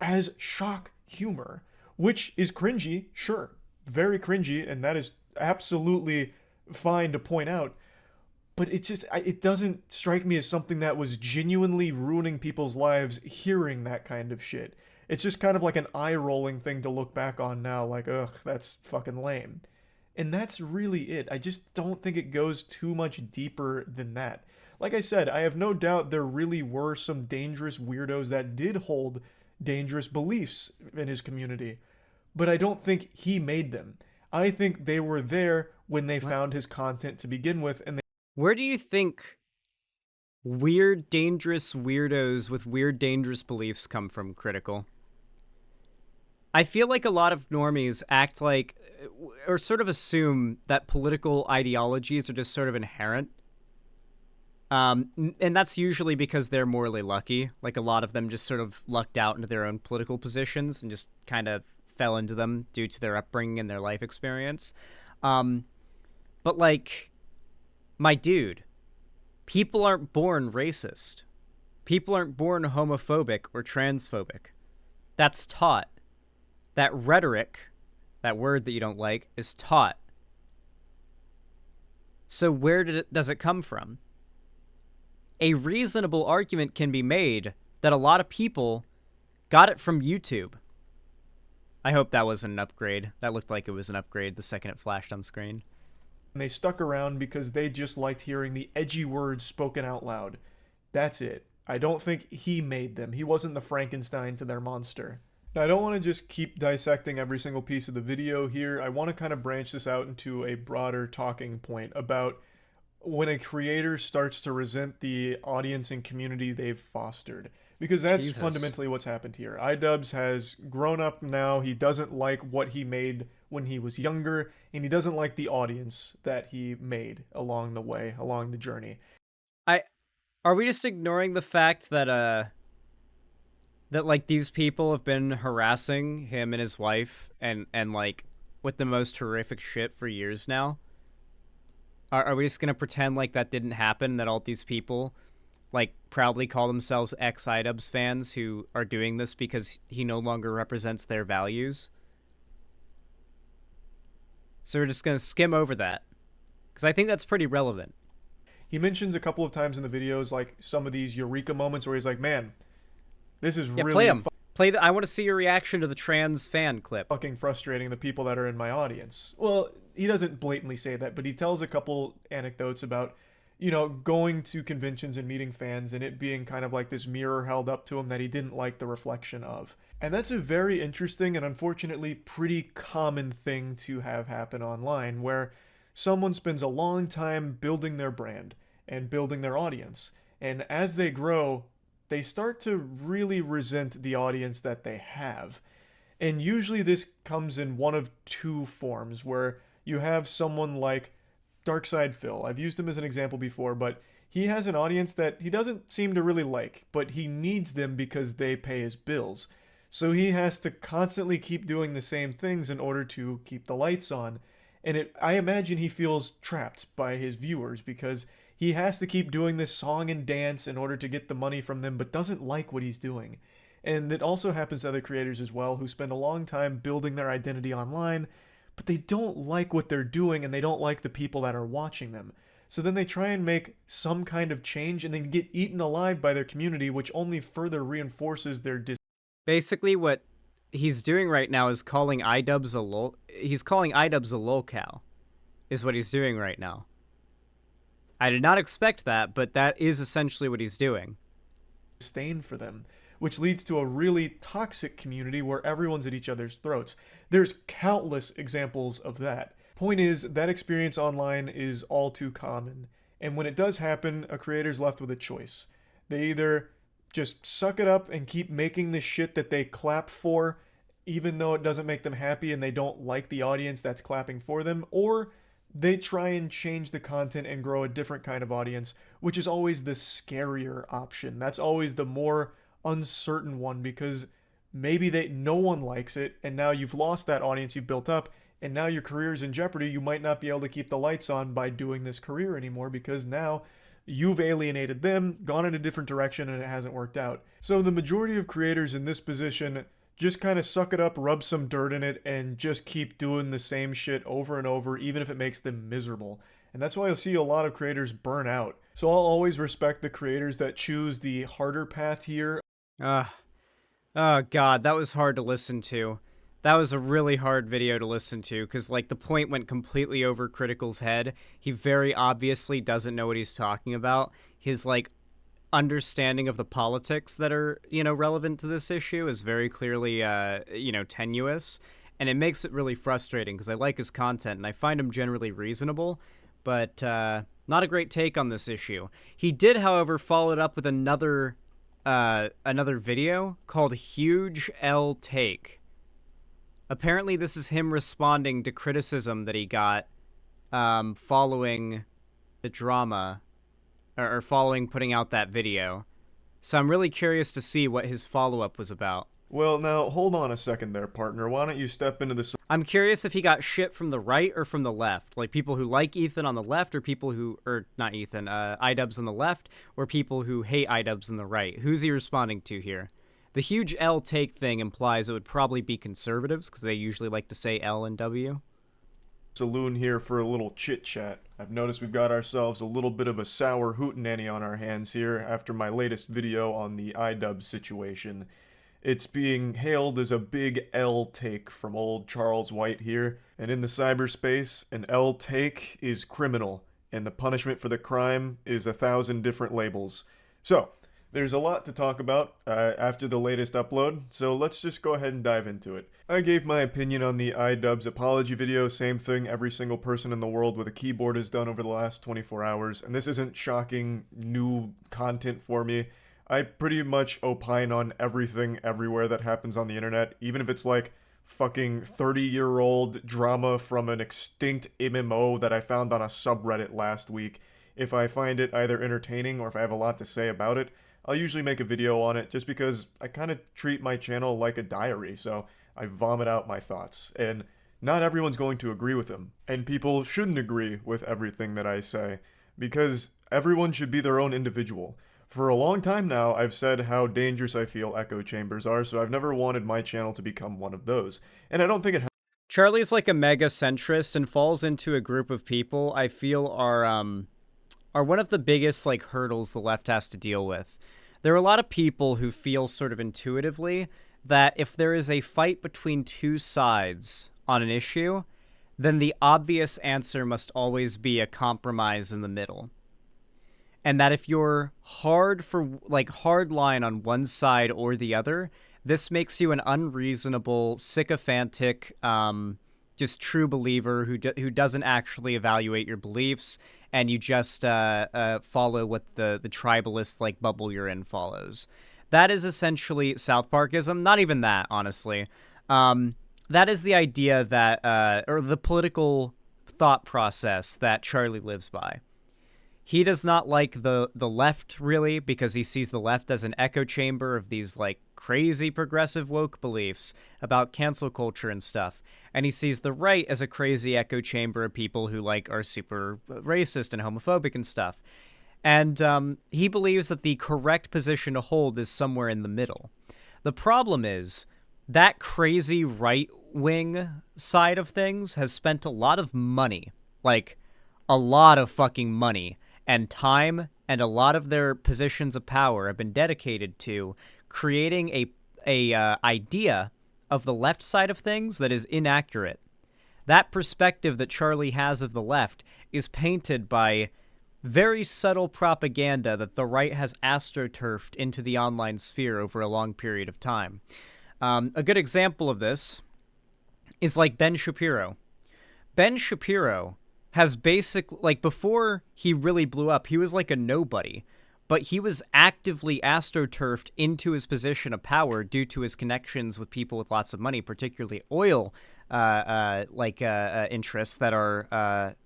as shock humor. Which is cringy, sure. Very cringy, and that is absolutely fine to point out. But it doesn't strike me as something that was genuinely ruining people's lives hearing that kind of shit. It's just kind of like an eye-rolling thing to look back on now, like, ugh, that's fucking lame. And that's really it. I just don't think it goes too much deeper than that. Like I said, I have no doubt there really were some dangerous weirdos that did hold dangerous beliefs in his community, but I don't think he made them. I think they were there when they found his content to begin with, and Where do you think weird, dangerous weirdos with weird, dangerous beliefs come from, Critical? I feel like a lot of normies act like, or sort of assume that political ideologies are just sort of inherent. And that's usually because they're morally lucky. Like, a lot of them just sort of lucked out into their own political positions and just kind of fell into them due to their upbringing and their life experience. But, like, my dude, people aren't born racist. People aren't born homophobic or transphobic. That's taught. That rhetoric, that word that you don't like, is taught. So where does it come from? A reasonable argument can be made that a lot of people got it from YouTube. I hope that wasn't an upgrade. That looked like it was an upgrade the second it flashed on screen. they stuck around because they just liked hearing the edgy words spoken out loud. That's it. I don't think he made them. He wasn't the Frankenstein to their monster. Now, I don't want to just keep dissecting every single piece of the video here. I want to kind of branch this out into a broader talking point about when a creator starts to resent the audience and community they've fostered. Because that's fundamentally what's happened here. iDubbbz has grown up now. He doesn't like what he made when he was younger, and he doesn't like the audience that he made along the way, along the journey. Are we just ignoring the fact that that like these people have been harassing him and his wife and like with the most horrific shit for years now? Are we just gonna pretend like that didn't happen, that all these people like proudly call themselves ex-iDubbbz fans who are doing this because he no longer represents their values? So we're just gonna skim over that, because I think that's pretty relevant. He mentions a couple of times in the videos like some of these eureka moments where he's like, man, this is really play him. I want to see your reaction to the trans fan clip. Fucking frustrating the people that are in my audience. Well, he doesn't blatantly say that, but he tells a couple anecdotes about, you know, going to conventions and meeting fans and it being kind of like this mirror held up to him that he didn't like the reflection of. And that's a very interesting and unfortunately pretty common thing to have happen online, where someone spends a long time building their brand and building their audience. And as they grow, they start to really resent the audience that they have. And usually this comes in one of two forms, where you have someone like Darkside Phil. I've used him as an example before, but he has an audience that he doesn't seem to really like, but he needs them because they pay his bills. So he has to constantly keep doing the same things in order to keep the lights on. And I imagine he feels trapped by his viewers because he has to keep doing this song and dance in order to get the money from them, but doesn't like what he's doing. And it also happens to other creators as well, who spend a long time building their identity online, but they don't like what they're doing and they don't like the people that are watching them. So then they try and make some kind of change and then get eaten alive by their community, which only further reinforces their Basically what he's doing right now is calling iDubbbz a lolcow, is what he's doing right now. I did not expect that, but that is essentially what he's doing. Disdain for them, which leads to a really toxic community where everyone's at each other's throats. There's countless examples of that. Point is, that experience online is all too common, and when it does happen, a creator's left with a choice. They either just suck it up and keep making the shit that they clap for, even though it doesn't make them happy and they don't like the audience that's clapping for them, or they try and change the content and grow a different kind of audience, which is always the scarier option. That's always the more uncertain one, because maybe no one likes it, and now you've lost that audience you've built up, and now your career's in jeopardy. You might not be able to keep the lights on by doing this career anymore, because now you've alienated them, gone in a different direction, and it hasn't worked out. So the majority of creators in this position just kind of suck it up, rub some dirt in it, and just keep doing the same shit over and over, even if it makes them miserable. And that's why you'll see a lot of creators burn out. So I'll always respect the creators that choose the harder path here. Oh god, that was hard to listen to. That was a really hard video to listen to, because, like, the point went completely over Critical's head. He very obviously doesn't know what he's talking about. His, like, understanding of the politics that are, relevant to this issue is very clearly, tenuous. And it makes it really frustrating, because I like his content, and I find him generally reasonable, but not a great take on this issue. He did, however, follow it up with another video called Huge L Take. Apparently, this is him responding to criticism that he got following the drama, or following putting out that video. So I'm really curious to see what his follow-up was about. Well, now, hold on a second there, partner. Why don't you step into the... I'm curious if he got shit from the right or from the left. Like, people who like Ethan on the left, or people who... Or, not Ethan, iDubbbz on the left, or people who hate iDubbbz on the right. Who's he responding to here? The Huge L Take thing implies it would probably be conservatives, because they usually like to say L and W. Saloon here for a little chit-chat. I've noticed we've got ourselves a little bit of a sour hootenanny on our hands here after my latest video on the iDubbbz situation. It's being hailed as a big L take from old Charles White here, and in the cyberspace, an L take is criminal, and the punishment for the crime is 1,000 different labels. So, there's a lot to talk about after the latest upload, so let's just go ahead and dive into it. I gave my opinion on the iDubbbz apology video, same thing every single person in the world with a keyboard has done over the last 24 hours, and this isn't shocking new content for me. I pretty much opine on everything everywhere that happens on the internet, even if it's like fucking 30-year-old drama from an extinct MMO that I found on a subreddit last week. If I find it either entertaining or if I have a lot to say about it, I'll usually make a video on it just because I kind of treat my channel like a diary, so I vomit out my thoughts. And not everyone's going to agree with them. And people shouldn't agree with everything that I say, because everyone should be their own individual. For a long time now, I've said how dangerous I feel echo chambers are, so I've never wanted my channel to become one of those. And I don't think it Charlie's like a mega centrist and falls into a group of people I feel are one of the biggest like hurdles the left has to deal with. There are a lot of people who feel sort of intuitively that if there is a fight between two sides on an issue, then the obvious answer must always be a compromise in the middle. And that if you're hard line on one side or the other, this makes you an unreasonable, sycophantic, just true believer who doesn't actually evaluate your beliefs, and you just follow what the tribalist like bubble you're in follows. That is essentially South Parkism. Not even that, honestly. That is the idea that, or the political thought process that Charlie lives by. He does not like the left, really, because he sees the left as an echo chamber of these, like, crazy progressive woke beliefs about cancel culture and stuff. And he sees the right as a crazy echo chamber of people who, like, are super racist and homophobic and stuff. And he believes that the correct position to hold is somewhere in the middle. The problem is that crazy right-wing side of things has spent a lot of money, like, a lot of fucking money, and time, and a lot of their positions of power have been dedicated to creating a idea of the left side of things that is inaccurate. That perspective that Charlie has of the left is painted by very subtle propaganda that the right has astroturfed into the online sphere over a long period of time. A good example of this is like Ben Shapiro. Ben Shapiro has before he really blew up, he was like a nobody, but he was actively astroturfed into his position of power due to his connections with people with lots of money, particularly oil interests that are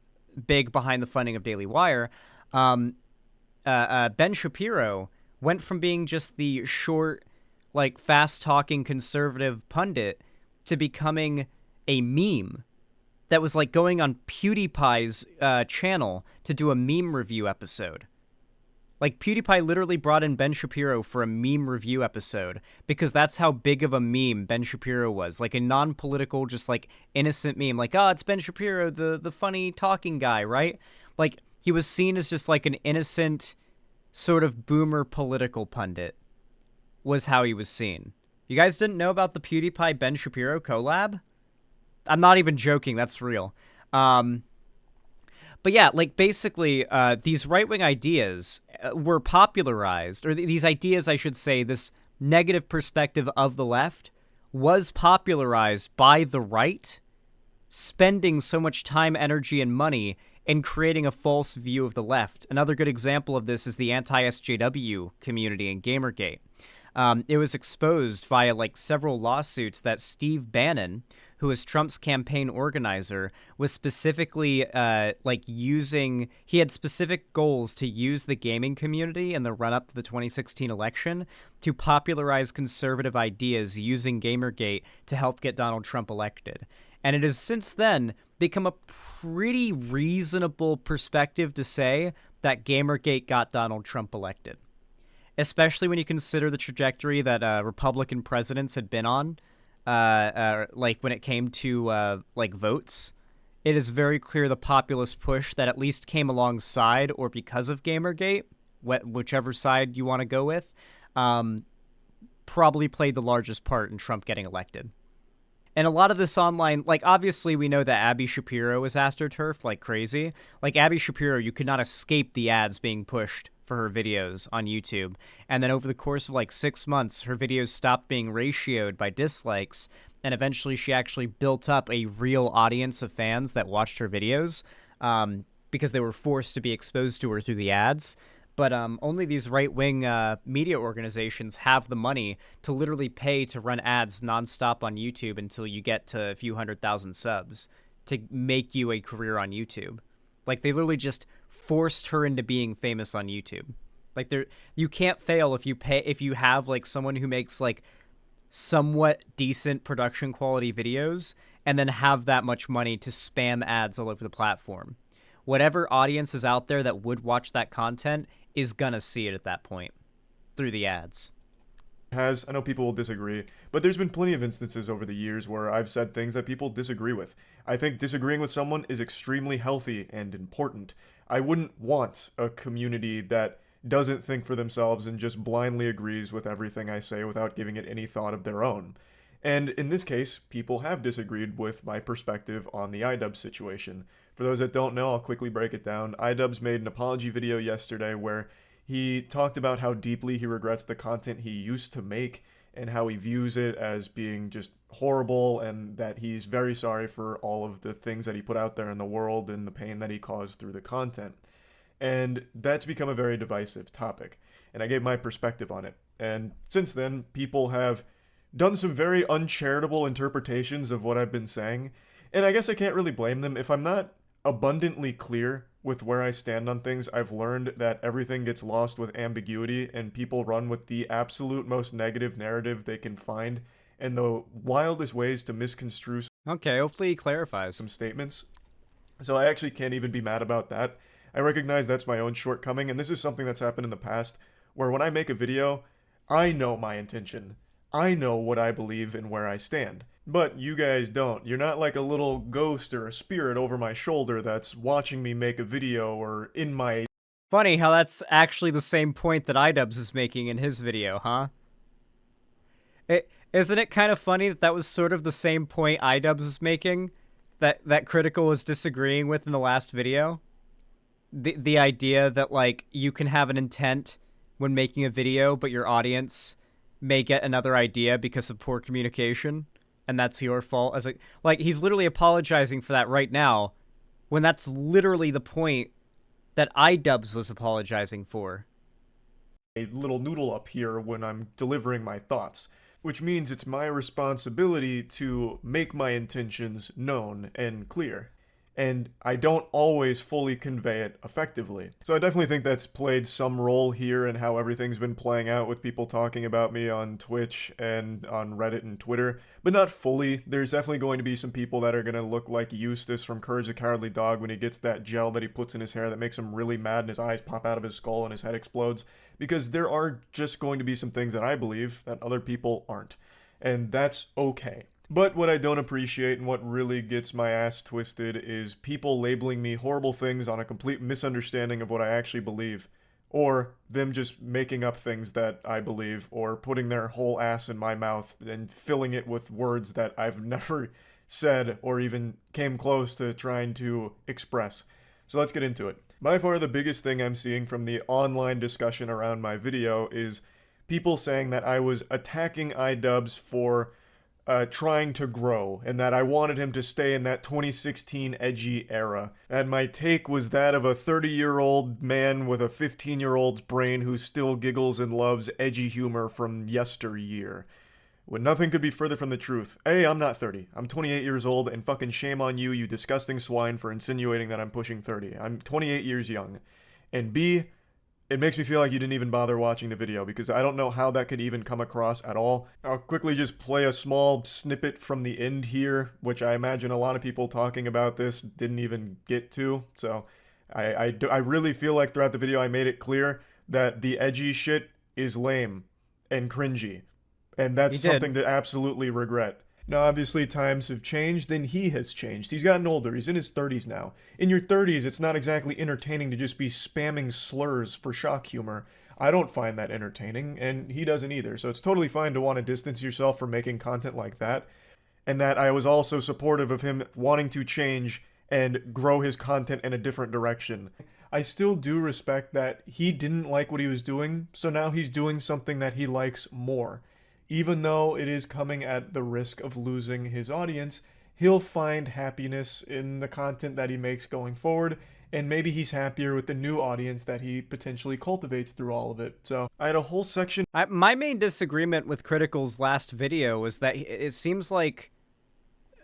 big behind the funding of Daily Wire. Ben Shapiro went from being just the short, like, fast-talking conservative pundit to becoming a meme that was like going on PewDiePie's channel to do a meme review episode. Like, PewDiePie literally brought in Ben Shapiro for a meme review episode because that's how big of a meme Ben Shapiro was. Like a non-political, just like innocent meme. Like, oh, it's Ben Shapiro, the funny talking guy, right? Like, he was seen as just like an innocent sort of boomer political pundit was how he was seen. You guys didn't know about the PewDiePie Ben Shapiro collab? I'm not even joking. That's real. But yeah, like basically, these right-wing ideas were popularized, or these ideas, I should say, this negative perspective of the left was popularized by the right, spending so much time, energy, and money in creating a false view of the left. Another good example of this is the anti-SJW community in Gamergate. It was exposed via like several lawsuits that Steve Bannon, who is Trump's campaign organizer, was specifically he had specific goals to use the gaming community in the run-up to the 2016 election to popularize conservative ideas using Gamergate to help get Donald Trump elected. And it has since then become a pretty reasonable perspective to say that Gamergate got Donald Trump elected, especially when you consider the trajectory that Republican presidents had been on, like when it came to like votes. It is very clear the populist push that at least came alongside or because of Gamergate, whichever side you want to go with, probably played the largest part in Trump getting elected. And a lot of this online, like, obviously we know that Abby Shapiro is astroturfed like crazy. Like, Abby Shapiro, you could not escape the ads being pushed for her videos on YouTube. And then over the course of, like, 6 months, her videos stopped being ratioed by dislikes, and eventually she actually built up a real audience of fans that watched her videos because they were forced to be exposed to her through the ads. But only these right-wing media organizations have the money to literally pay to run ads nonstop on YouTube until you get to a few 100,000 subs to make you a career on YouTube. Like, they literally just forced her into being famous on YouTube. Like, you can't fail if you have like someone who makes like somewhat decent production quality videos and then have that much money to spam ads all over the platform. Whatever audience is out there that would watch that content is gonna see it at that point through the ads. I know people will disagree, but there's been plenty of instances over the years where I've said things that people disagree with. I think disagreeing with someone is extremely healthy and important. I wouldn't want a community that doesn't think for themselves and just blindly agrees with everything I say without giving it any thought of their own. And in this case, people have disagreed with my perspective on the iDubbbz situation. For those that don't know, I'll quickly break it down. iDubbbz made an apology video yesterday where he talked about how deeply he regrets the content he used to make and how he views it as being just horrible, and that he's very sorry for all of the things that he put out there in the world and the pain that he caused through the content. And that's become a very divisive topic. And I gave my perspective on it. And since then, people have done some very uncharitable interpretations of what I've been saying. And I guess I can't really blame them. If I'm not abundantly clear with where I stand on things, I've learned that everything gets lost with ambiguity, and people run with the absolute most negative narrative they can find and the wildest ways to misconstrue Okay, hopefully he clarifies some statements. So I actually can't even be mad about that. I recognize that's my own shortcoming, and this is something that's happened in the past, where when I make a video, I know my intention. I know what I believe and where I stand. But you guys don't. You're not like a little ghost or a spirit over my shoulder that's watching me make a video or in my... Funny how that's actually the same point that iDubbbz is making in his video, huh? Isn't it kind of funny that that was sort of the same point iDubbbz is making that Critical was disagreeing with in the last video? The idea that, like, you can have an intent when making a video, but your audience may get another idea because of poor communication, and that's your fault. As like he's literally apologizing for that right now, when that's literally the point that iDubbbz was apologizing for. A little noodle up here when I'm delivering my thoughts, which means it's my responsibility to make my intentions known and clear. And I don't always fully convey it effectively. So I definitely think that's played some role here in how everything's been playing out with people talking about me on Twitch and on Reddit and Twitter, but not fully. There's definitely going to be some people that are going to look like Eustace from Courage the Cowardly Dog when he gets that gel that he puts in his hair that makes him really mad and his eyes pop out of his skull and his head explodes, because there are just going to be some things that I believe that other people aren't. And that's okay. But what I don't appreciate and what really gets my ass twisted is people labeling me horrible things on a complete misunderstanding of what I actually believe, or them just making up things that I believe, or putting their whole ass in my mouth and filling it with words that I've never said or even came close to trying to express. So let's get into it. By far the biggest thing I'm seeing from the online discussion around my video is people saying that I was attacking iDubbbz for trying to grow, and that I wanted him to stay in that 2016 edgy era. And my take was that of a 30-year-old man with a 15-year-old's brain who still giggles and loves edgy humor from yesteryear. When nothing could be further from the truth. A, I'm not 30. I'm 28 years old, and fucking shame on you, you disgusting swine, for insinuating that I'm pushing 30. I'm 28 years young. And B, it makes me feel like you didn't even bother watching the video, because I don't know how that could even come across at all. I'll quickly just play a small snippet from the end here, which I imagine a lot of people talking about this didn't even get to. So I really feel like throughout the video I made it clear that the edgy shit is lame and cringy. And that's something to absolutely regret. Now, obviously, times have changed, and he has changed. He's gotten older. He's in his 30s now. In your 30s, it's not exactly entertaining to just be spamming slurs for shock humor. I don't find that entertaining, and he doesn't either. So it's totally fine to want to distance yourself from making content like that. And that I was also supportive of him wanting to change and grow his content in a different direction. I still do respect that he didn't like what he was doing, so now he's doing something that he likes more. Even though it is coming at the risk of losing his audience, he'll find happiness in the content that he makes going forward, and maybe he's happier with the new audience that he potentially cultivates through all of it. So I had a whole section. My main disagreement with Critical's last video was that it seems like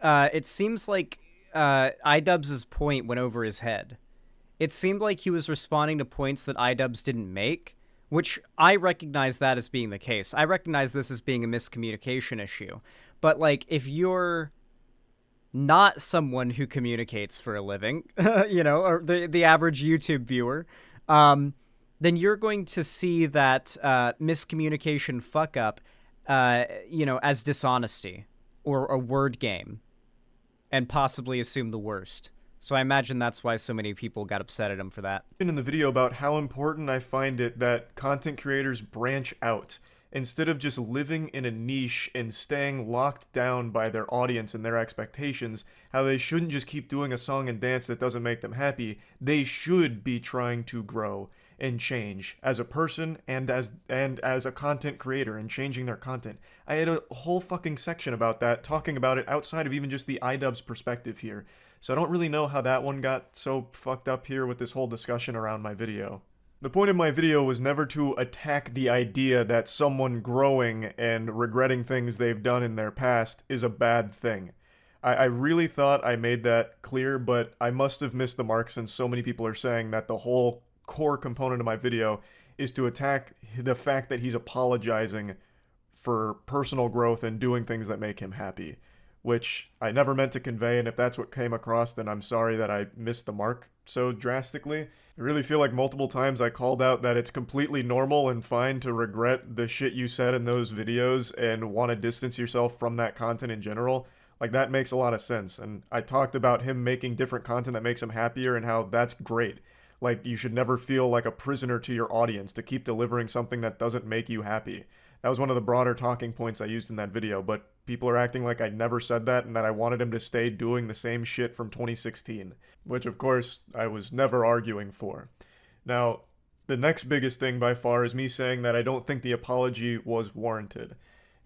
iDubbbz's point went over his head. It seemed like he was responding to points that iDubbbz didn't make, which I recognize that as being the case. I recognize this as being a miscommunication issue. But, like, if you're not someone who communicates for a living, you know, or the average YouTube viewer, then you're going to see that miscommunication fuck-up, you know, as dishonesty or a word game, and possibly assume the worst. So I imagine that's why so many people got upset at him for that. In the video about how important I find it that content creators branch out. Instead of just living in a niche and staying locked down by their audience and their expectations, how they shouldn't just keep doing a song and dance that doesn't make them happy. They should be trying to grow and change as a person and as a content creator and changing their content. I had a whole fucking section about that, talking about it outside of even just the iDubbbz perspective here. So I don't really know how that one got so fucked up here with this whole discussion around my video. The point of my video was never to attack the idea that someone growing and regretting things they've done in their past is a bad thing. I really thought I made that clear, but I must have missed the mark since so many people are saying that the whole core component of my video is to attack the fact that he's apologizing for personal growth and doing things that make him happy. Which I never meant to convey, and if that's what came across, then I'm sorry that I missed the mark so drastically. I really feel like multiple times I called out that it's completely normal and fine to regret the shit you said in those videos and want to distance yourself from that content in general. Like, that makes a lot of sense, and I talked about him making different content that makes him happier and how that's great. Like, you should never feel like a prisoner to your audience to keep delivering something that doesn't make you happy. That was one of the broader talking points I used in that video, but people are acting like I never said that and that I wanted him to stay doing the same shit from 2016, which of course I was never arguing for. Now, the next biggest thing by far is me saying that I don't think the apology was warranted.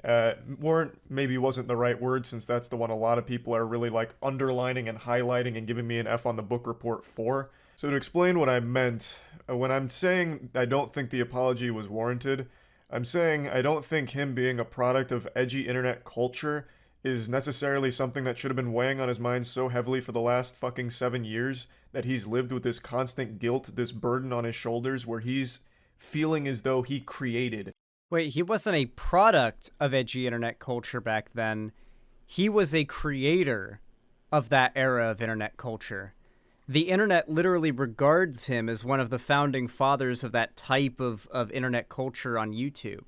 Warrant maybe wasn't the right word, since that's the one a lot of people are really like underlining and highlighting and giving me an F on the book report for. So to explain what I meant, when I'm saying I don't think the apology was warranted, I'm saying I don't think him being a product of edgy internet culture is necessarily something that should have been weighing on his mind so heavily for the last fucking 7 years that he's lived with this constant guilt, this burden on his shoulders where he's feeling as though he created. Wait, he wasn't a product of edgy internet culture back then. He was a creator of that era of internet culture. The internet literally regards him as one of the founding fathers of that type of internet culture on YouTube.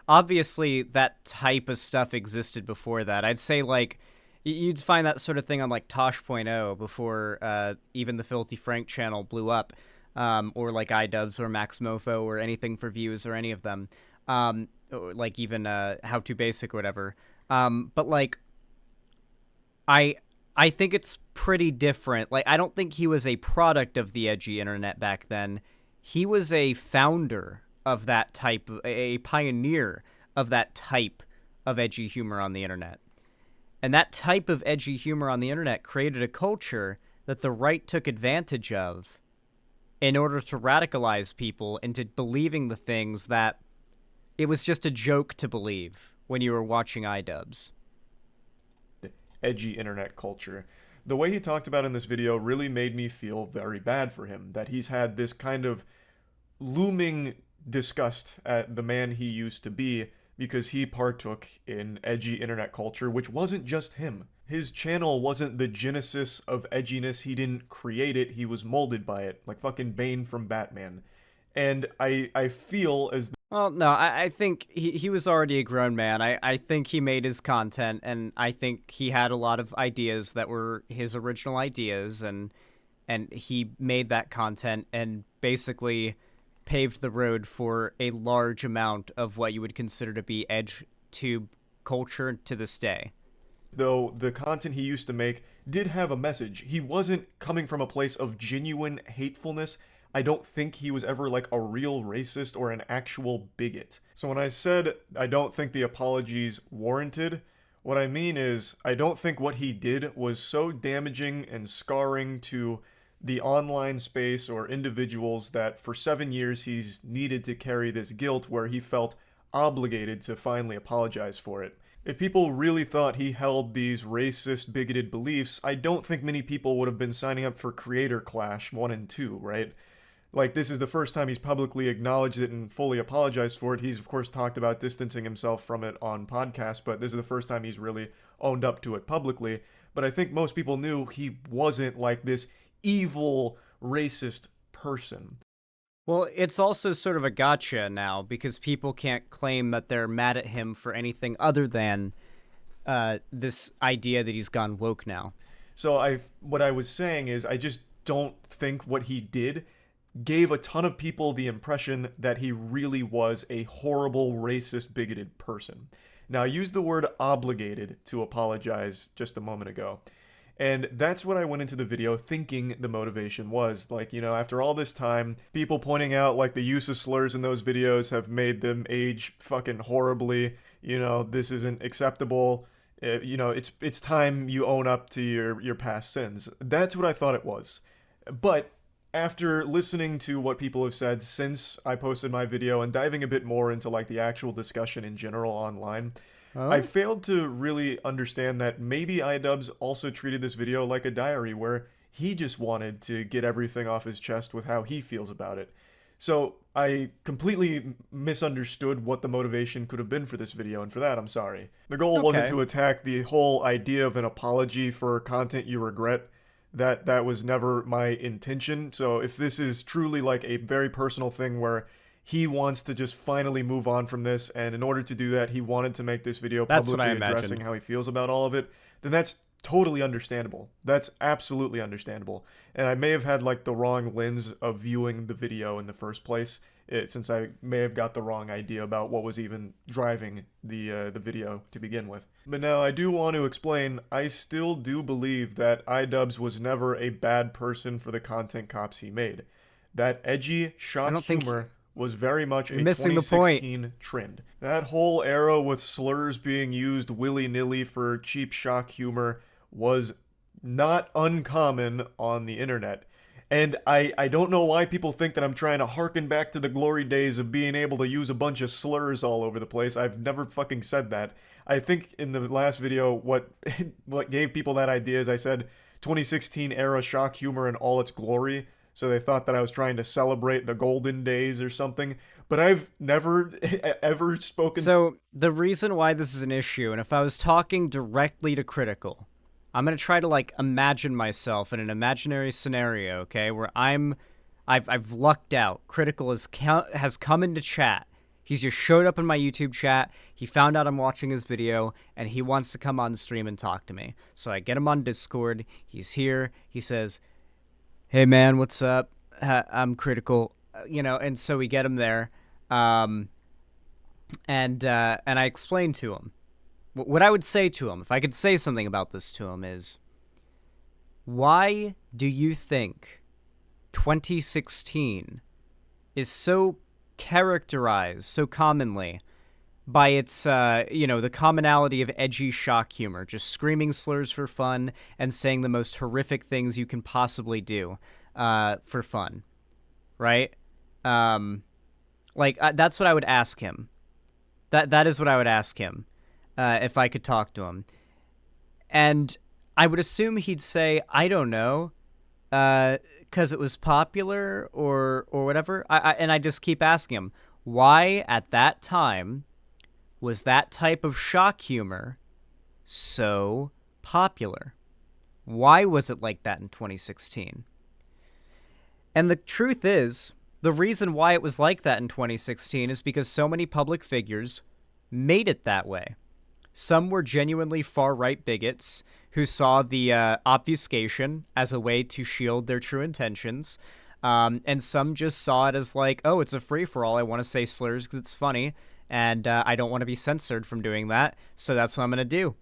Obviously, that type of stuff existed before that. I'd say, like, you'd find that sort of thing on, like, Tosh.0 before even the Filthy Frank channel blew up. or like iDubbbz or MaxMofo or anything for views or any of them, or like even How to Basic or whatever. But like, I think it's pretty different. Like, I don't think he was a product of the edgy internet back then. He was a founder of that type, a pioneer of that type of edgy humor on the internet. And that type of edgy humor on the internet created a culture that the right took advantage of in order to radicalize people into believing the things that it was just a joke to believe when you were watching iDubbbz. Edgy internet culture. The way he talked about in this video really made me feel very bad for him, that he's had this kind of looming disgust at the man he used to be because he partook in edgy internet culture, which wasn't just him. His channel wasn't the genesis of edginess. He didn't create it. He was molded by it, like fucking Bane from Batman. And I feel as well, no, I think he was already a grown man. I think he made his content, and I think he had a lot of ideas that were his original ideas, and he made that content and basically paved the road for a large amount of what you would consider to be edge tube culture to this day. Though the content he used to make did have a message, he wasn't coming from a place of genuine hatefulness. I don't think he was ever like a real racist or an actual bigot. So when I said I don't think the apologies warranted, what I mean is I don't think what he did was so damaging and scarring to the online space or individuals that for 7 years he's needed to carry this guilt where he felt obligated to finally apologize for it. If people really thought he held these racist, bigoted beliefs, I don't think many people would have been signing up for Creator Clash 1 and 2, right? Like, this is the first time he's publicly acknowledged it and fully apologized for it. He's, of course, talked about distancing himself from it on podcasts, but this is the first time he's really owned up to it publicly. But I think most people knew he wasn't like this evil, racist person. Well, it's also sort of a gotcha now, because people can't claim that they're mad at him for anything other than this idea that he's gone woke now. So what I was saying is I just don't think what he did gave a ton of people the impression that he really was a horrible, racist, bigoted person. Now, I used the word obligated to apologize just a moment ago. And that's what I went into the video thinking the motivation was. Like, you know, after all this time, people pointing out, like, the use of slurs in those videos have made them age fucking horribly. You know, this isn't acceptable. You know, it's time you own up to your past sins. That's what I thought it was. But after listening to what people have said since I posted my video and diving a bit more into, like, the actual discussion in general online, I failed to really understand that maybe iDubbbz also treated this video like a diary where he just wanted to get everything off his chest with how he feels about it. So I completely misunderstood what the motivation could have been for this video, and for that I'm sorry. The goal wasn't to attack the whole idea of an apology for content you regret. That was never my intention. So if this is truly like a very personal thing where he wants to just finally move on from this, and in order to do that, he wanted to make this video publicly addressing how he feels about all of it, then that's totally understandable. That's absolutely understandable. And I may have had like the wrong lens of viewing the video in the first place, since I may have got the wrong idea about what was even driving the video to begin with. But now I do want to explain, I still do believe that iDubbbz was never a bad person for the content cops he made. That edgy, shock humor was very much a 2016 trend. That whole era with slurs being used willy-nilly for cheap shock humor was not uncommon on the internet. And I don't know why people think that I'm trying to harken back to the glory days of being able to use a bunch of slurs all over the place. I've never fucking said that. I think in the last video, what gave people that idea is I said 2016 era shock humor in all its glory. So they thought that I was trying to celebrate the golden days or something. But I've never, ever spoken... So the reason why this is an issue, and if I was talking directly to Critical, I'm going to try to, like, imagine myself in an imaginary scenario, okay, where I've lucked out. Critical has come into chat. He's just showed up in my YouTube chat. He found out I'm watching his video, and he wants to come on stream and talk to me. So I get him on Discord. He's here. He says, "Hey man, what's up? I'm critical, and so we get him there, and I explained to him what I would say to him if I could say something about this to him is, why do you think 2016 is so characterized so commonly by its, the commonality of edgy shock humor, just screaming slurs for fun and saying the most horrific things you can possibly do for fun, right? That's what I would ask him. That is what I would ask him if I could talk to him. And I would assume he'd say, I don't know, because it was popular or whatever. And I just keep asking him, why at that time was that type of shock humor so popular? Why was it like that in 2016? And the truth is, the reason why it was like that in 2016 is because so many public figures made it that way. Some were genuinely far-right bigots who saw the obfuscation as a way to shield their true intentions, and some just saw it as like, oh, it's a free-for-all. I want to say slurs because it's funny, and I don't want to be censored from doing that, so that's what I'm going to do.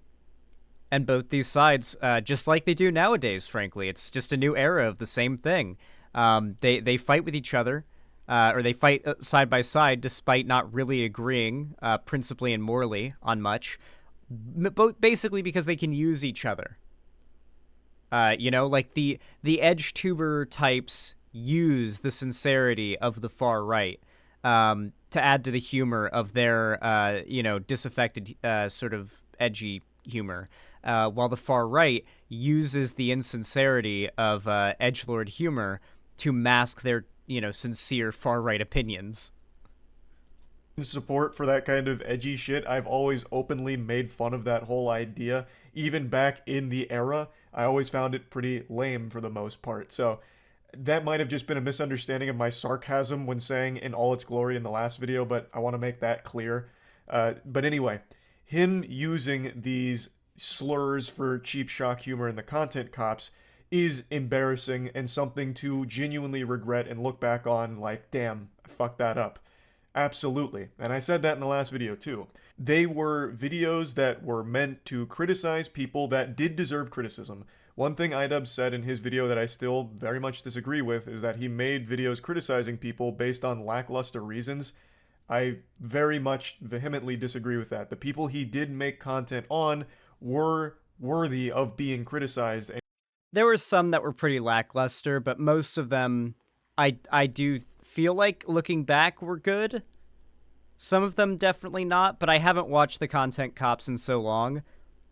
And both these sides, just like they do nowadays, frankly, it's just a new era of the same thing. They fight with each other, or they fight side by side despite not really agreeing, principally and morally, on much, basically because they can use each other. Like the edge tuber types use the sincerity of the far right to add to the humor of their, disaffected sort of edgy humor, while the far right uses the insincerity of edgelord humor to mask their, sincere far right opinions. Support for that kind of edgy shit. I've always openly made fun of that whole idea. Even back in the era, I always found it pretty lame for the most part. So that might have just been a misunderstanding of my sarcasm when saying in all its glory in the last video, but I want to make that clear. But anyway, him using these slurs for cheap shock humor in the content cops is embarrassing and something to genuinely regret and look back on like, damn, I fucked that up. Absolutely. And I said that in the last video too. They were videos that were meant to criticize people that did deserve criticism. One thing iDubbbz said in his video that I still very much disagree with is that he made videos criticizing people based on lackluster reasons. I very much vehemently disagree with that. The people he did make content on were worthy of being criticized. There were some that were pretty lackluster, but most of them I do feel like, looking back, were good. Some of them definitely not, but I haven't watched the content cops in so long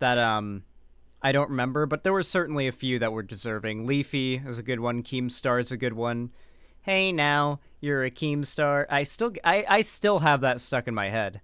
that I don't remember, but there were certainly a few that were deserving. Leafy is a good one. Keemstar is a good one. Hey, now you're a Keemstar. I still have that stuck in my head.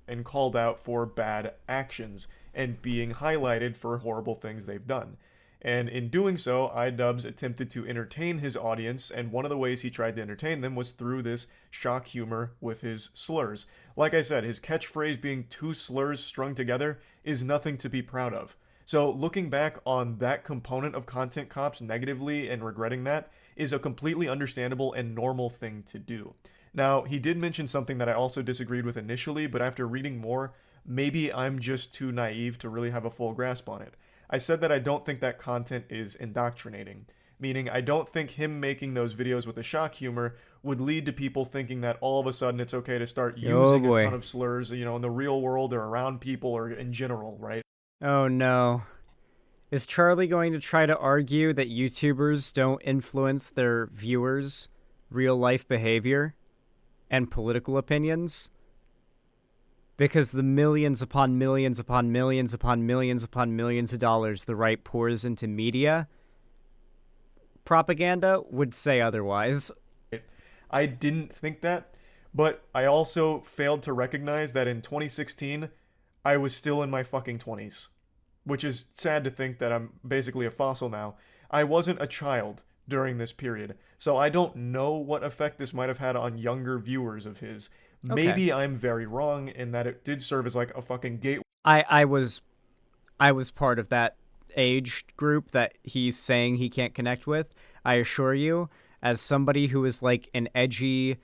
And called out for bad actions and being highlighted for horrible things they've done. And in doing so, iDubbbz attempted to entertain his audience, and one of the ways he tried to entertain them was through this shock humor with his slurs. Like I said, his catchphrase being two slurs strung together is nothing to be proud of. So looking back on that component of content cops negatively and regretting that is a completely understandable and normal thing to do. Now, he did mention something that I also disagreed with initially, but after reading more, maybe I'm just too naive to really have a full grasp on it. I said that I don't think that content is indoctrinating, meaning I don't think him making those videos with the shock humor would lead to people thinking that all of a sudden it's okay to start using a ton of slurs, in the real world or around people or in general, right? Oh no. Is Charlie going to try to argue that YouTubers don't influence their viewers' real-life behavior and political opinions? Because the millions upon millions upon millions upon millions upon millions of dollars the right pours into media, propaganda would say otherwise. I didn't think that, but I also failed to recognize that in 2016, I was still in my fucking 20s. Which is sad to think that I'm basically a fossil now. I wasn't a child during this period, so I don't know what effect this might have had on younger viewers of his. Maybe I'm very wrong in that it did serve as like a fucking gateway. I was part of that age group that he's saying he can't connect with, I assure you. as somebody who is like an edgy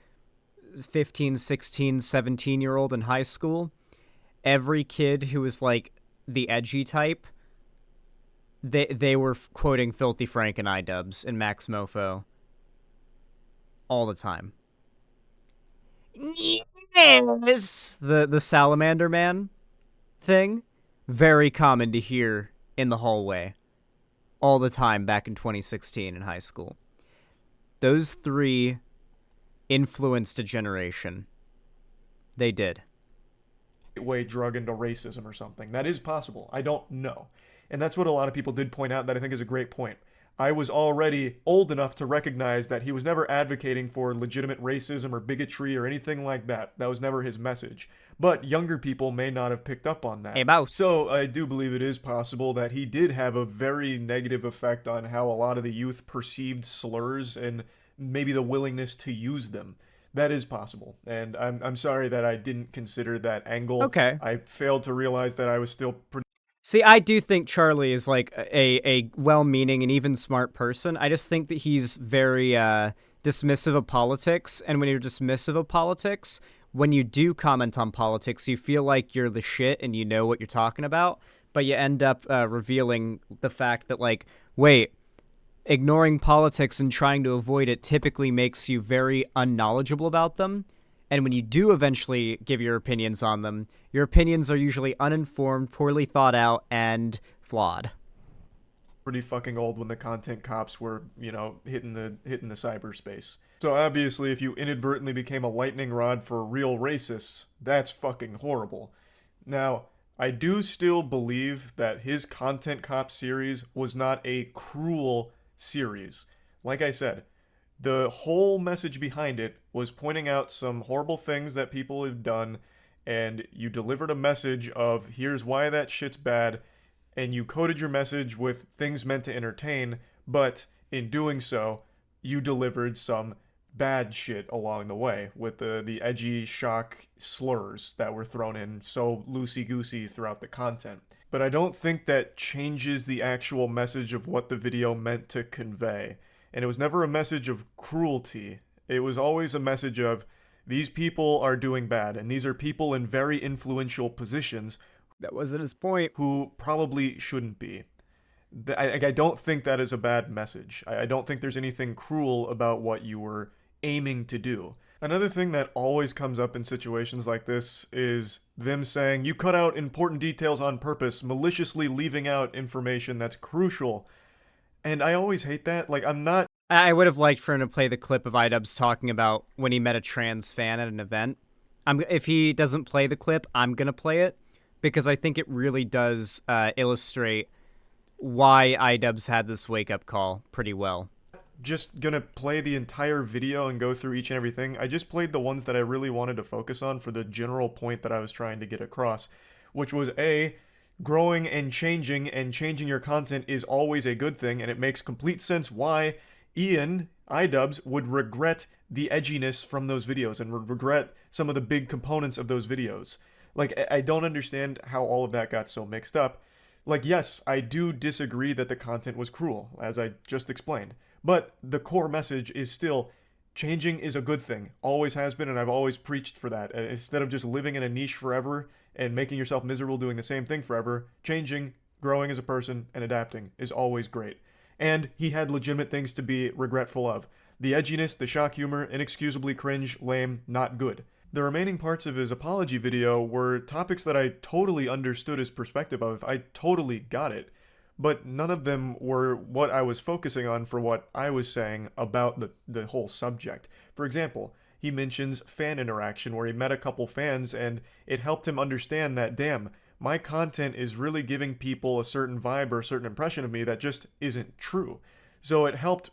15, 16, 17-year-old in high school, every kid who was like the edgy type, they were quoting Filthy Frank and iDubbbz and Max Mofo all the time. Yes! The Salamander Man thing, very common to hear in the hallway all the time back in 2016 in high school. Those three influenced a generation. They did. Way drug into racism or something. That is possible. I don't know. And that's what a lot of people did point out that I think is a great point. I was already old enough to recognize that he was never advocating for legitimate racism or bigotry or anything like that. That was never his message. But younger people may not have picked up on that. Hey, mouse. So I do believe it is possible that he did have a very negative effect on how a lot of the youth perceived slurs and maybe the willingness to use them. That is possible, and I'm sorry that I didn't consider that angle. Okay. I failed to realize that I was still See, I do think Charlie is like a well-meaning and even smart person. I just think that he's very dismissive of politics, and when you're dismissive of politics, when you do comment on politics, you feel like you're the shit and you know what you're talking about, but you end up revealing the fact that, like, wait, ignoring politics and trying to avoid it typically makes you very unknowledgeable about them. And when you do eventually give your opinions on them, your opinions are usually uninformed, poorly thought out, and flawed. pretty fucking old when the content cops were, hitting the cyberspace. So obviously, if you inadvertently became a lightning rod for real racists, that's fucking horrible. Now, I do still believe that his Content Cop series was not a cruel series. Like I said, the whole message behind it was pointing out some horrible things that people have done, and you delivered a message of here's why that shit's bad, and you coded your message with things meant to entertain, but in doing so, you delivered some bad shit along the way with the edgy shock slurs that were thrown in so loosey-goosey throughout the content. But I don't think that changes the actual message of what the video meant to convey. And it was never a message of cruelty. It was always a message of these people are doing bad, and these are people in very influential positions. That wasn't his point. Who probably shouldn't be. I don't think that is a bad message. I don't think there's anything cruel about what you were aiming to do. Another thing that always comes up in situations like this is them saying, you cut out important details on purpose, maliciously leaving out information that's crucial. And I always hate that. Like, I would have liked for him to play the clip of iDubbbz's talking about when he met a trans fan at an event. If he doesn't play the clip, I'm going to play it, because I think it really does illustrate why iDubbbz had this wake-up call pretty well. Just gonna play the entire video and go through each and everything. I just played the ones that I really wanted to focus on for the general point that I was trying to get across, which was A, growing and changing your content is always a good thing, and it makes complete sense why iDubbbz would regret the edginess from those videos and would regret some of the big components of those videos. Like, I don't understand how all of that got so mixed up. Like, yes, I do disagree that the content was cruel, as I just explained. But the core message is still, changing is a good thing. Always has been, and I've always preached for that. Instead of just living in a niche forever and making yourself miserable doing the same thing forever, changing, growing as a person, and adapting is always great. And he had legitimate things to be regretful of. The edginess, the shock humor, inexcusably cringe, lame, not good. The remaining parts of his apology video were topics that I totally understood his perspective of. I totally got it. But none of them were what I was focusing on for what I was saying about the whole subject. For example, he mentions fan interaction where he met a couple fans and it helped him understand that, damn, my content is really giving people a certain vibe or a certain impression of me that just isn't true. So it helped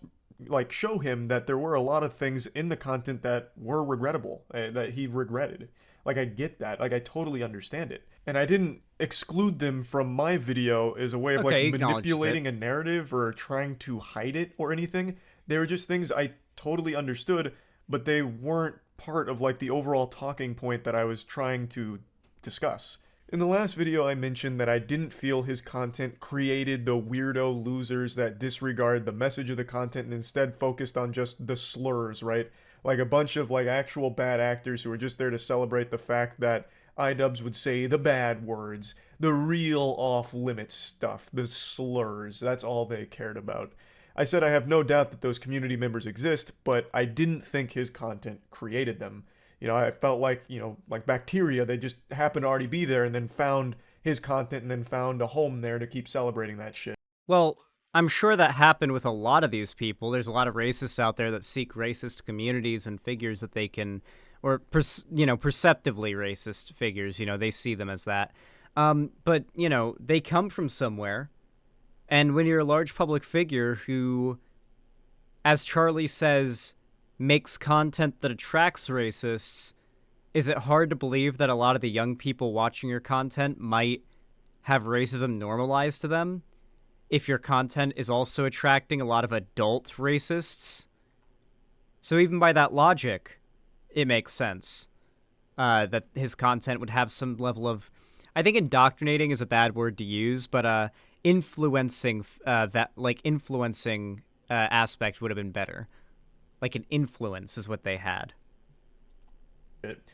show him that there were a lot of things in the content that were regrettable, that he regretted. Like, I get that. Like, I totally understand it. And I didn't exclude them from my video as a way of manipulating a narrative or trying to hide it or anything. They were just things I totally understood, but they weren't part of the overall talking point that I was trying to discuss. In the last video, I mentioned that I didn't feel his content created the weirdo losers that disregard the message of the content and instead focused on just the slurs, right? Like a bunch of like actual bad actors who are just there to celebrate the fact that iDubbbz would say the bad words, the real off-limits stuff, the slurs. That's all they cared about. I said I have no doubt that those community members exist, but I didn't think his content created them. You know, I felt like, like bacteria, they just happened to already be there and then found his content and then found a home there to keep celebrating that shit. Well, I'm sure that happened with a lot of these people. There's a lot of racists out there that seek racist communities and figures that they can, or, perceptively racist figures, they see them as that. But, they come from somewhere. And when you're a large public figure who, as Charlie says, makes content that attracts racists, is it hard to believe that a lot of the young people watching your content might have racism normalized to them if your content is also attracting a lot of adult racists? So even by that logic, it makes sense that his content would have some level of, I think indoctrinating is a bad word to use, but influencing aspect would have been better. Like an influence is what they had.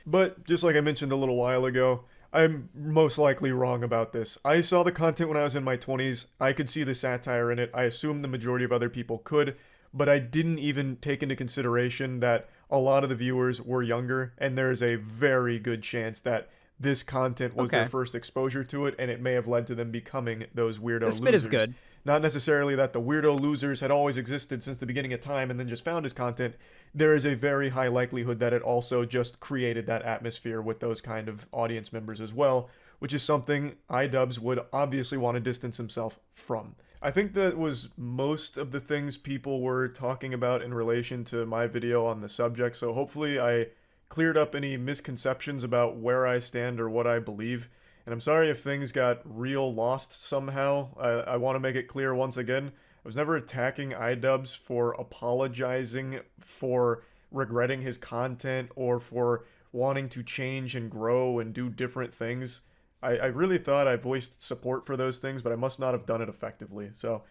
But just like I mentioned a little while ago, I'm most likely wrong about this. I saw the content when I was in my 20s. I could see the satire in it. I assume the majority of other people could, but I didn't even take into consideration that a lot of the viewers were younger, and there's a very good chance that this content was their first exposure to it, and it may have led to them becoming those weirdo losers. This bit is good. Not necessarily that the weirdo losers had always existed since the beginning of time and then just found his content. There is a very high likelihood that it also just created that atmosphere with those kind of audience members as well, which is something iDubbbz would obviously want to distance himself from. I think that was most of the things people were talking about in relation to my video on the subject, so hopefully I cleared up any misconceptions about where I stand or what I believe. And I'm sorry if things got real lost somehow. I want to make it clear once again, I was never attacking iDubbbz for apologizing for regretting his content or for wanting to change and grow and do different things. I really thought I voiced support for those things, but I must not have done it effectively. So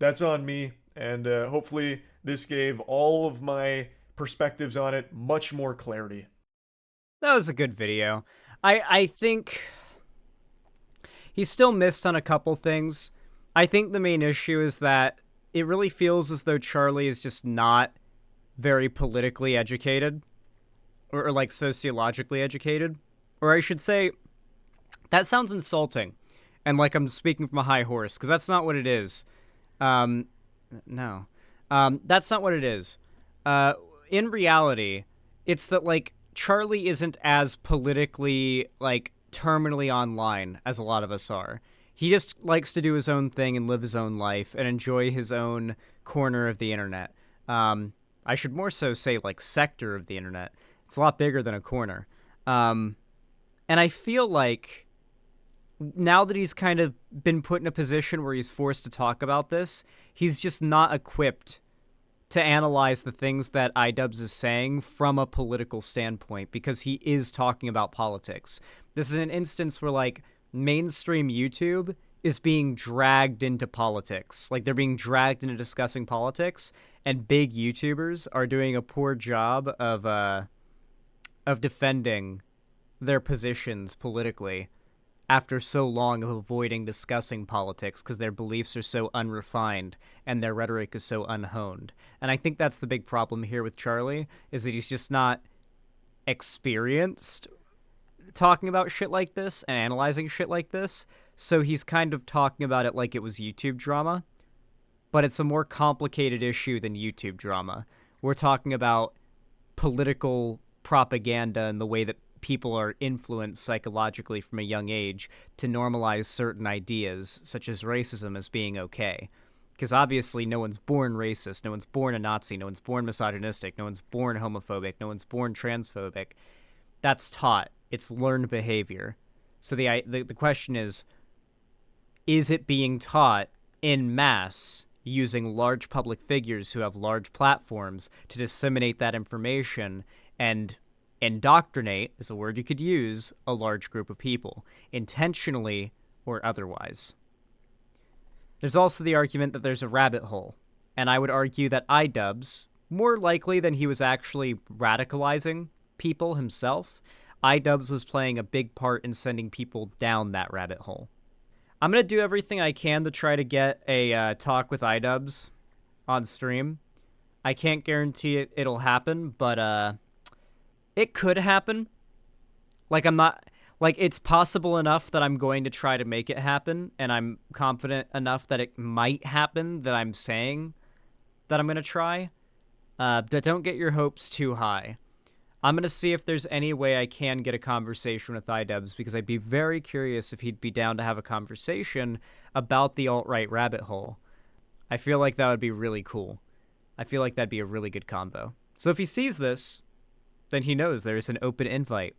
that's on me, and hopefully this gave all of my perspectives on it much more clarity. That was a good video. I think he still missed on a couple things. I think the main issue is that it really feels as though Charlie is just not very politically educated or like sociologically educated. Or I should say, that sounds insulting and like I'm speaking from a high horse, because that's not what it is. No. That's not what it is. In reality, it's that like Charlie isn't as politically like terminally online as a lot of us are. He just likes to do his own thing and live his own life and enjoy his own corner of the internet. I should more so say like sector of the internet. It's a lot bigger than a corner. And I feel like now that he's kind of been put in a position where he's forced to talk about this, he's just not equipped to analyze the things that iDubbbz is saying from a political standpoint, because he is talking about politics. This is an instance where, like, mainstream YouTube is being dragged into politics. Like, they're being dragged into discussing politics, and big YouTubers are doing a poor job of defending their positions politically after so long of avoiding discussing politics because their beliefs are so unrefined and their rhetoric is so unhoned. And I think that's the big problem here with Charlie, is that he's just not experienced talking about shit like this and analyzing shit like this, so he's kind of talking about it like it was YouTube drama, but it's a more complicated issue than YouTube drama. We're talking about political propaganda and the way that people are influenced psychologically from a young age to normalize certain ideas, such as racism, as being okay. Because obviously no one's born racist, no one's born a Nazi, no one's born misogynistic, no one's born homophobic, no one's born transphobic. That's taught. It's learned behavior. So the question is it being taught in mass using large public figures who have large platforms to disseminate that information and Indoctrinate is a word you could use a large group of people, intentionally or otherwise. There's also the argument that there's a rabbit hole, and I would argue that iDubbbz, more likely than he was actually radicalizing people himself, iDubbbz was playing a big part in sending people down that rabbit hole. I'm going to do everything I can to try to get a talk with iDubbbz on stream. I can't guarantee it'll happen, but it could happen. Like, it's possible enough that I'm going to try to make it happen, and I'm confident enough that it might happen that I'm saying that I'm going to try. But don't get your hopes too high. I'm going to see if there's any way I can get a conversation with iDubbbz, because I'd be very curious if he'd be down to have a conversation about the alt-right rabbit hole. I feel like that would be really cool. I feel like that'd be a really good convo. So if he sees this, then he knows there's an open invite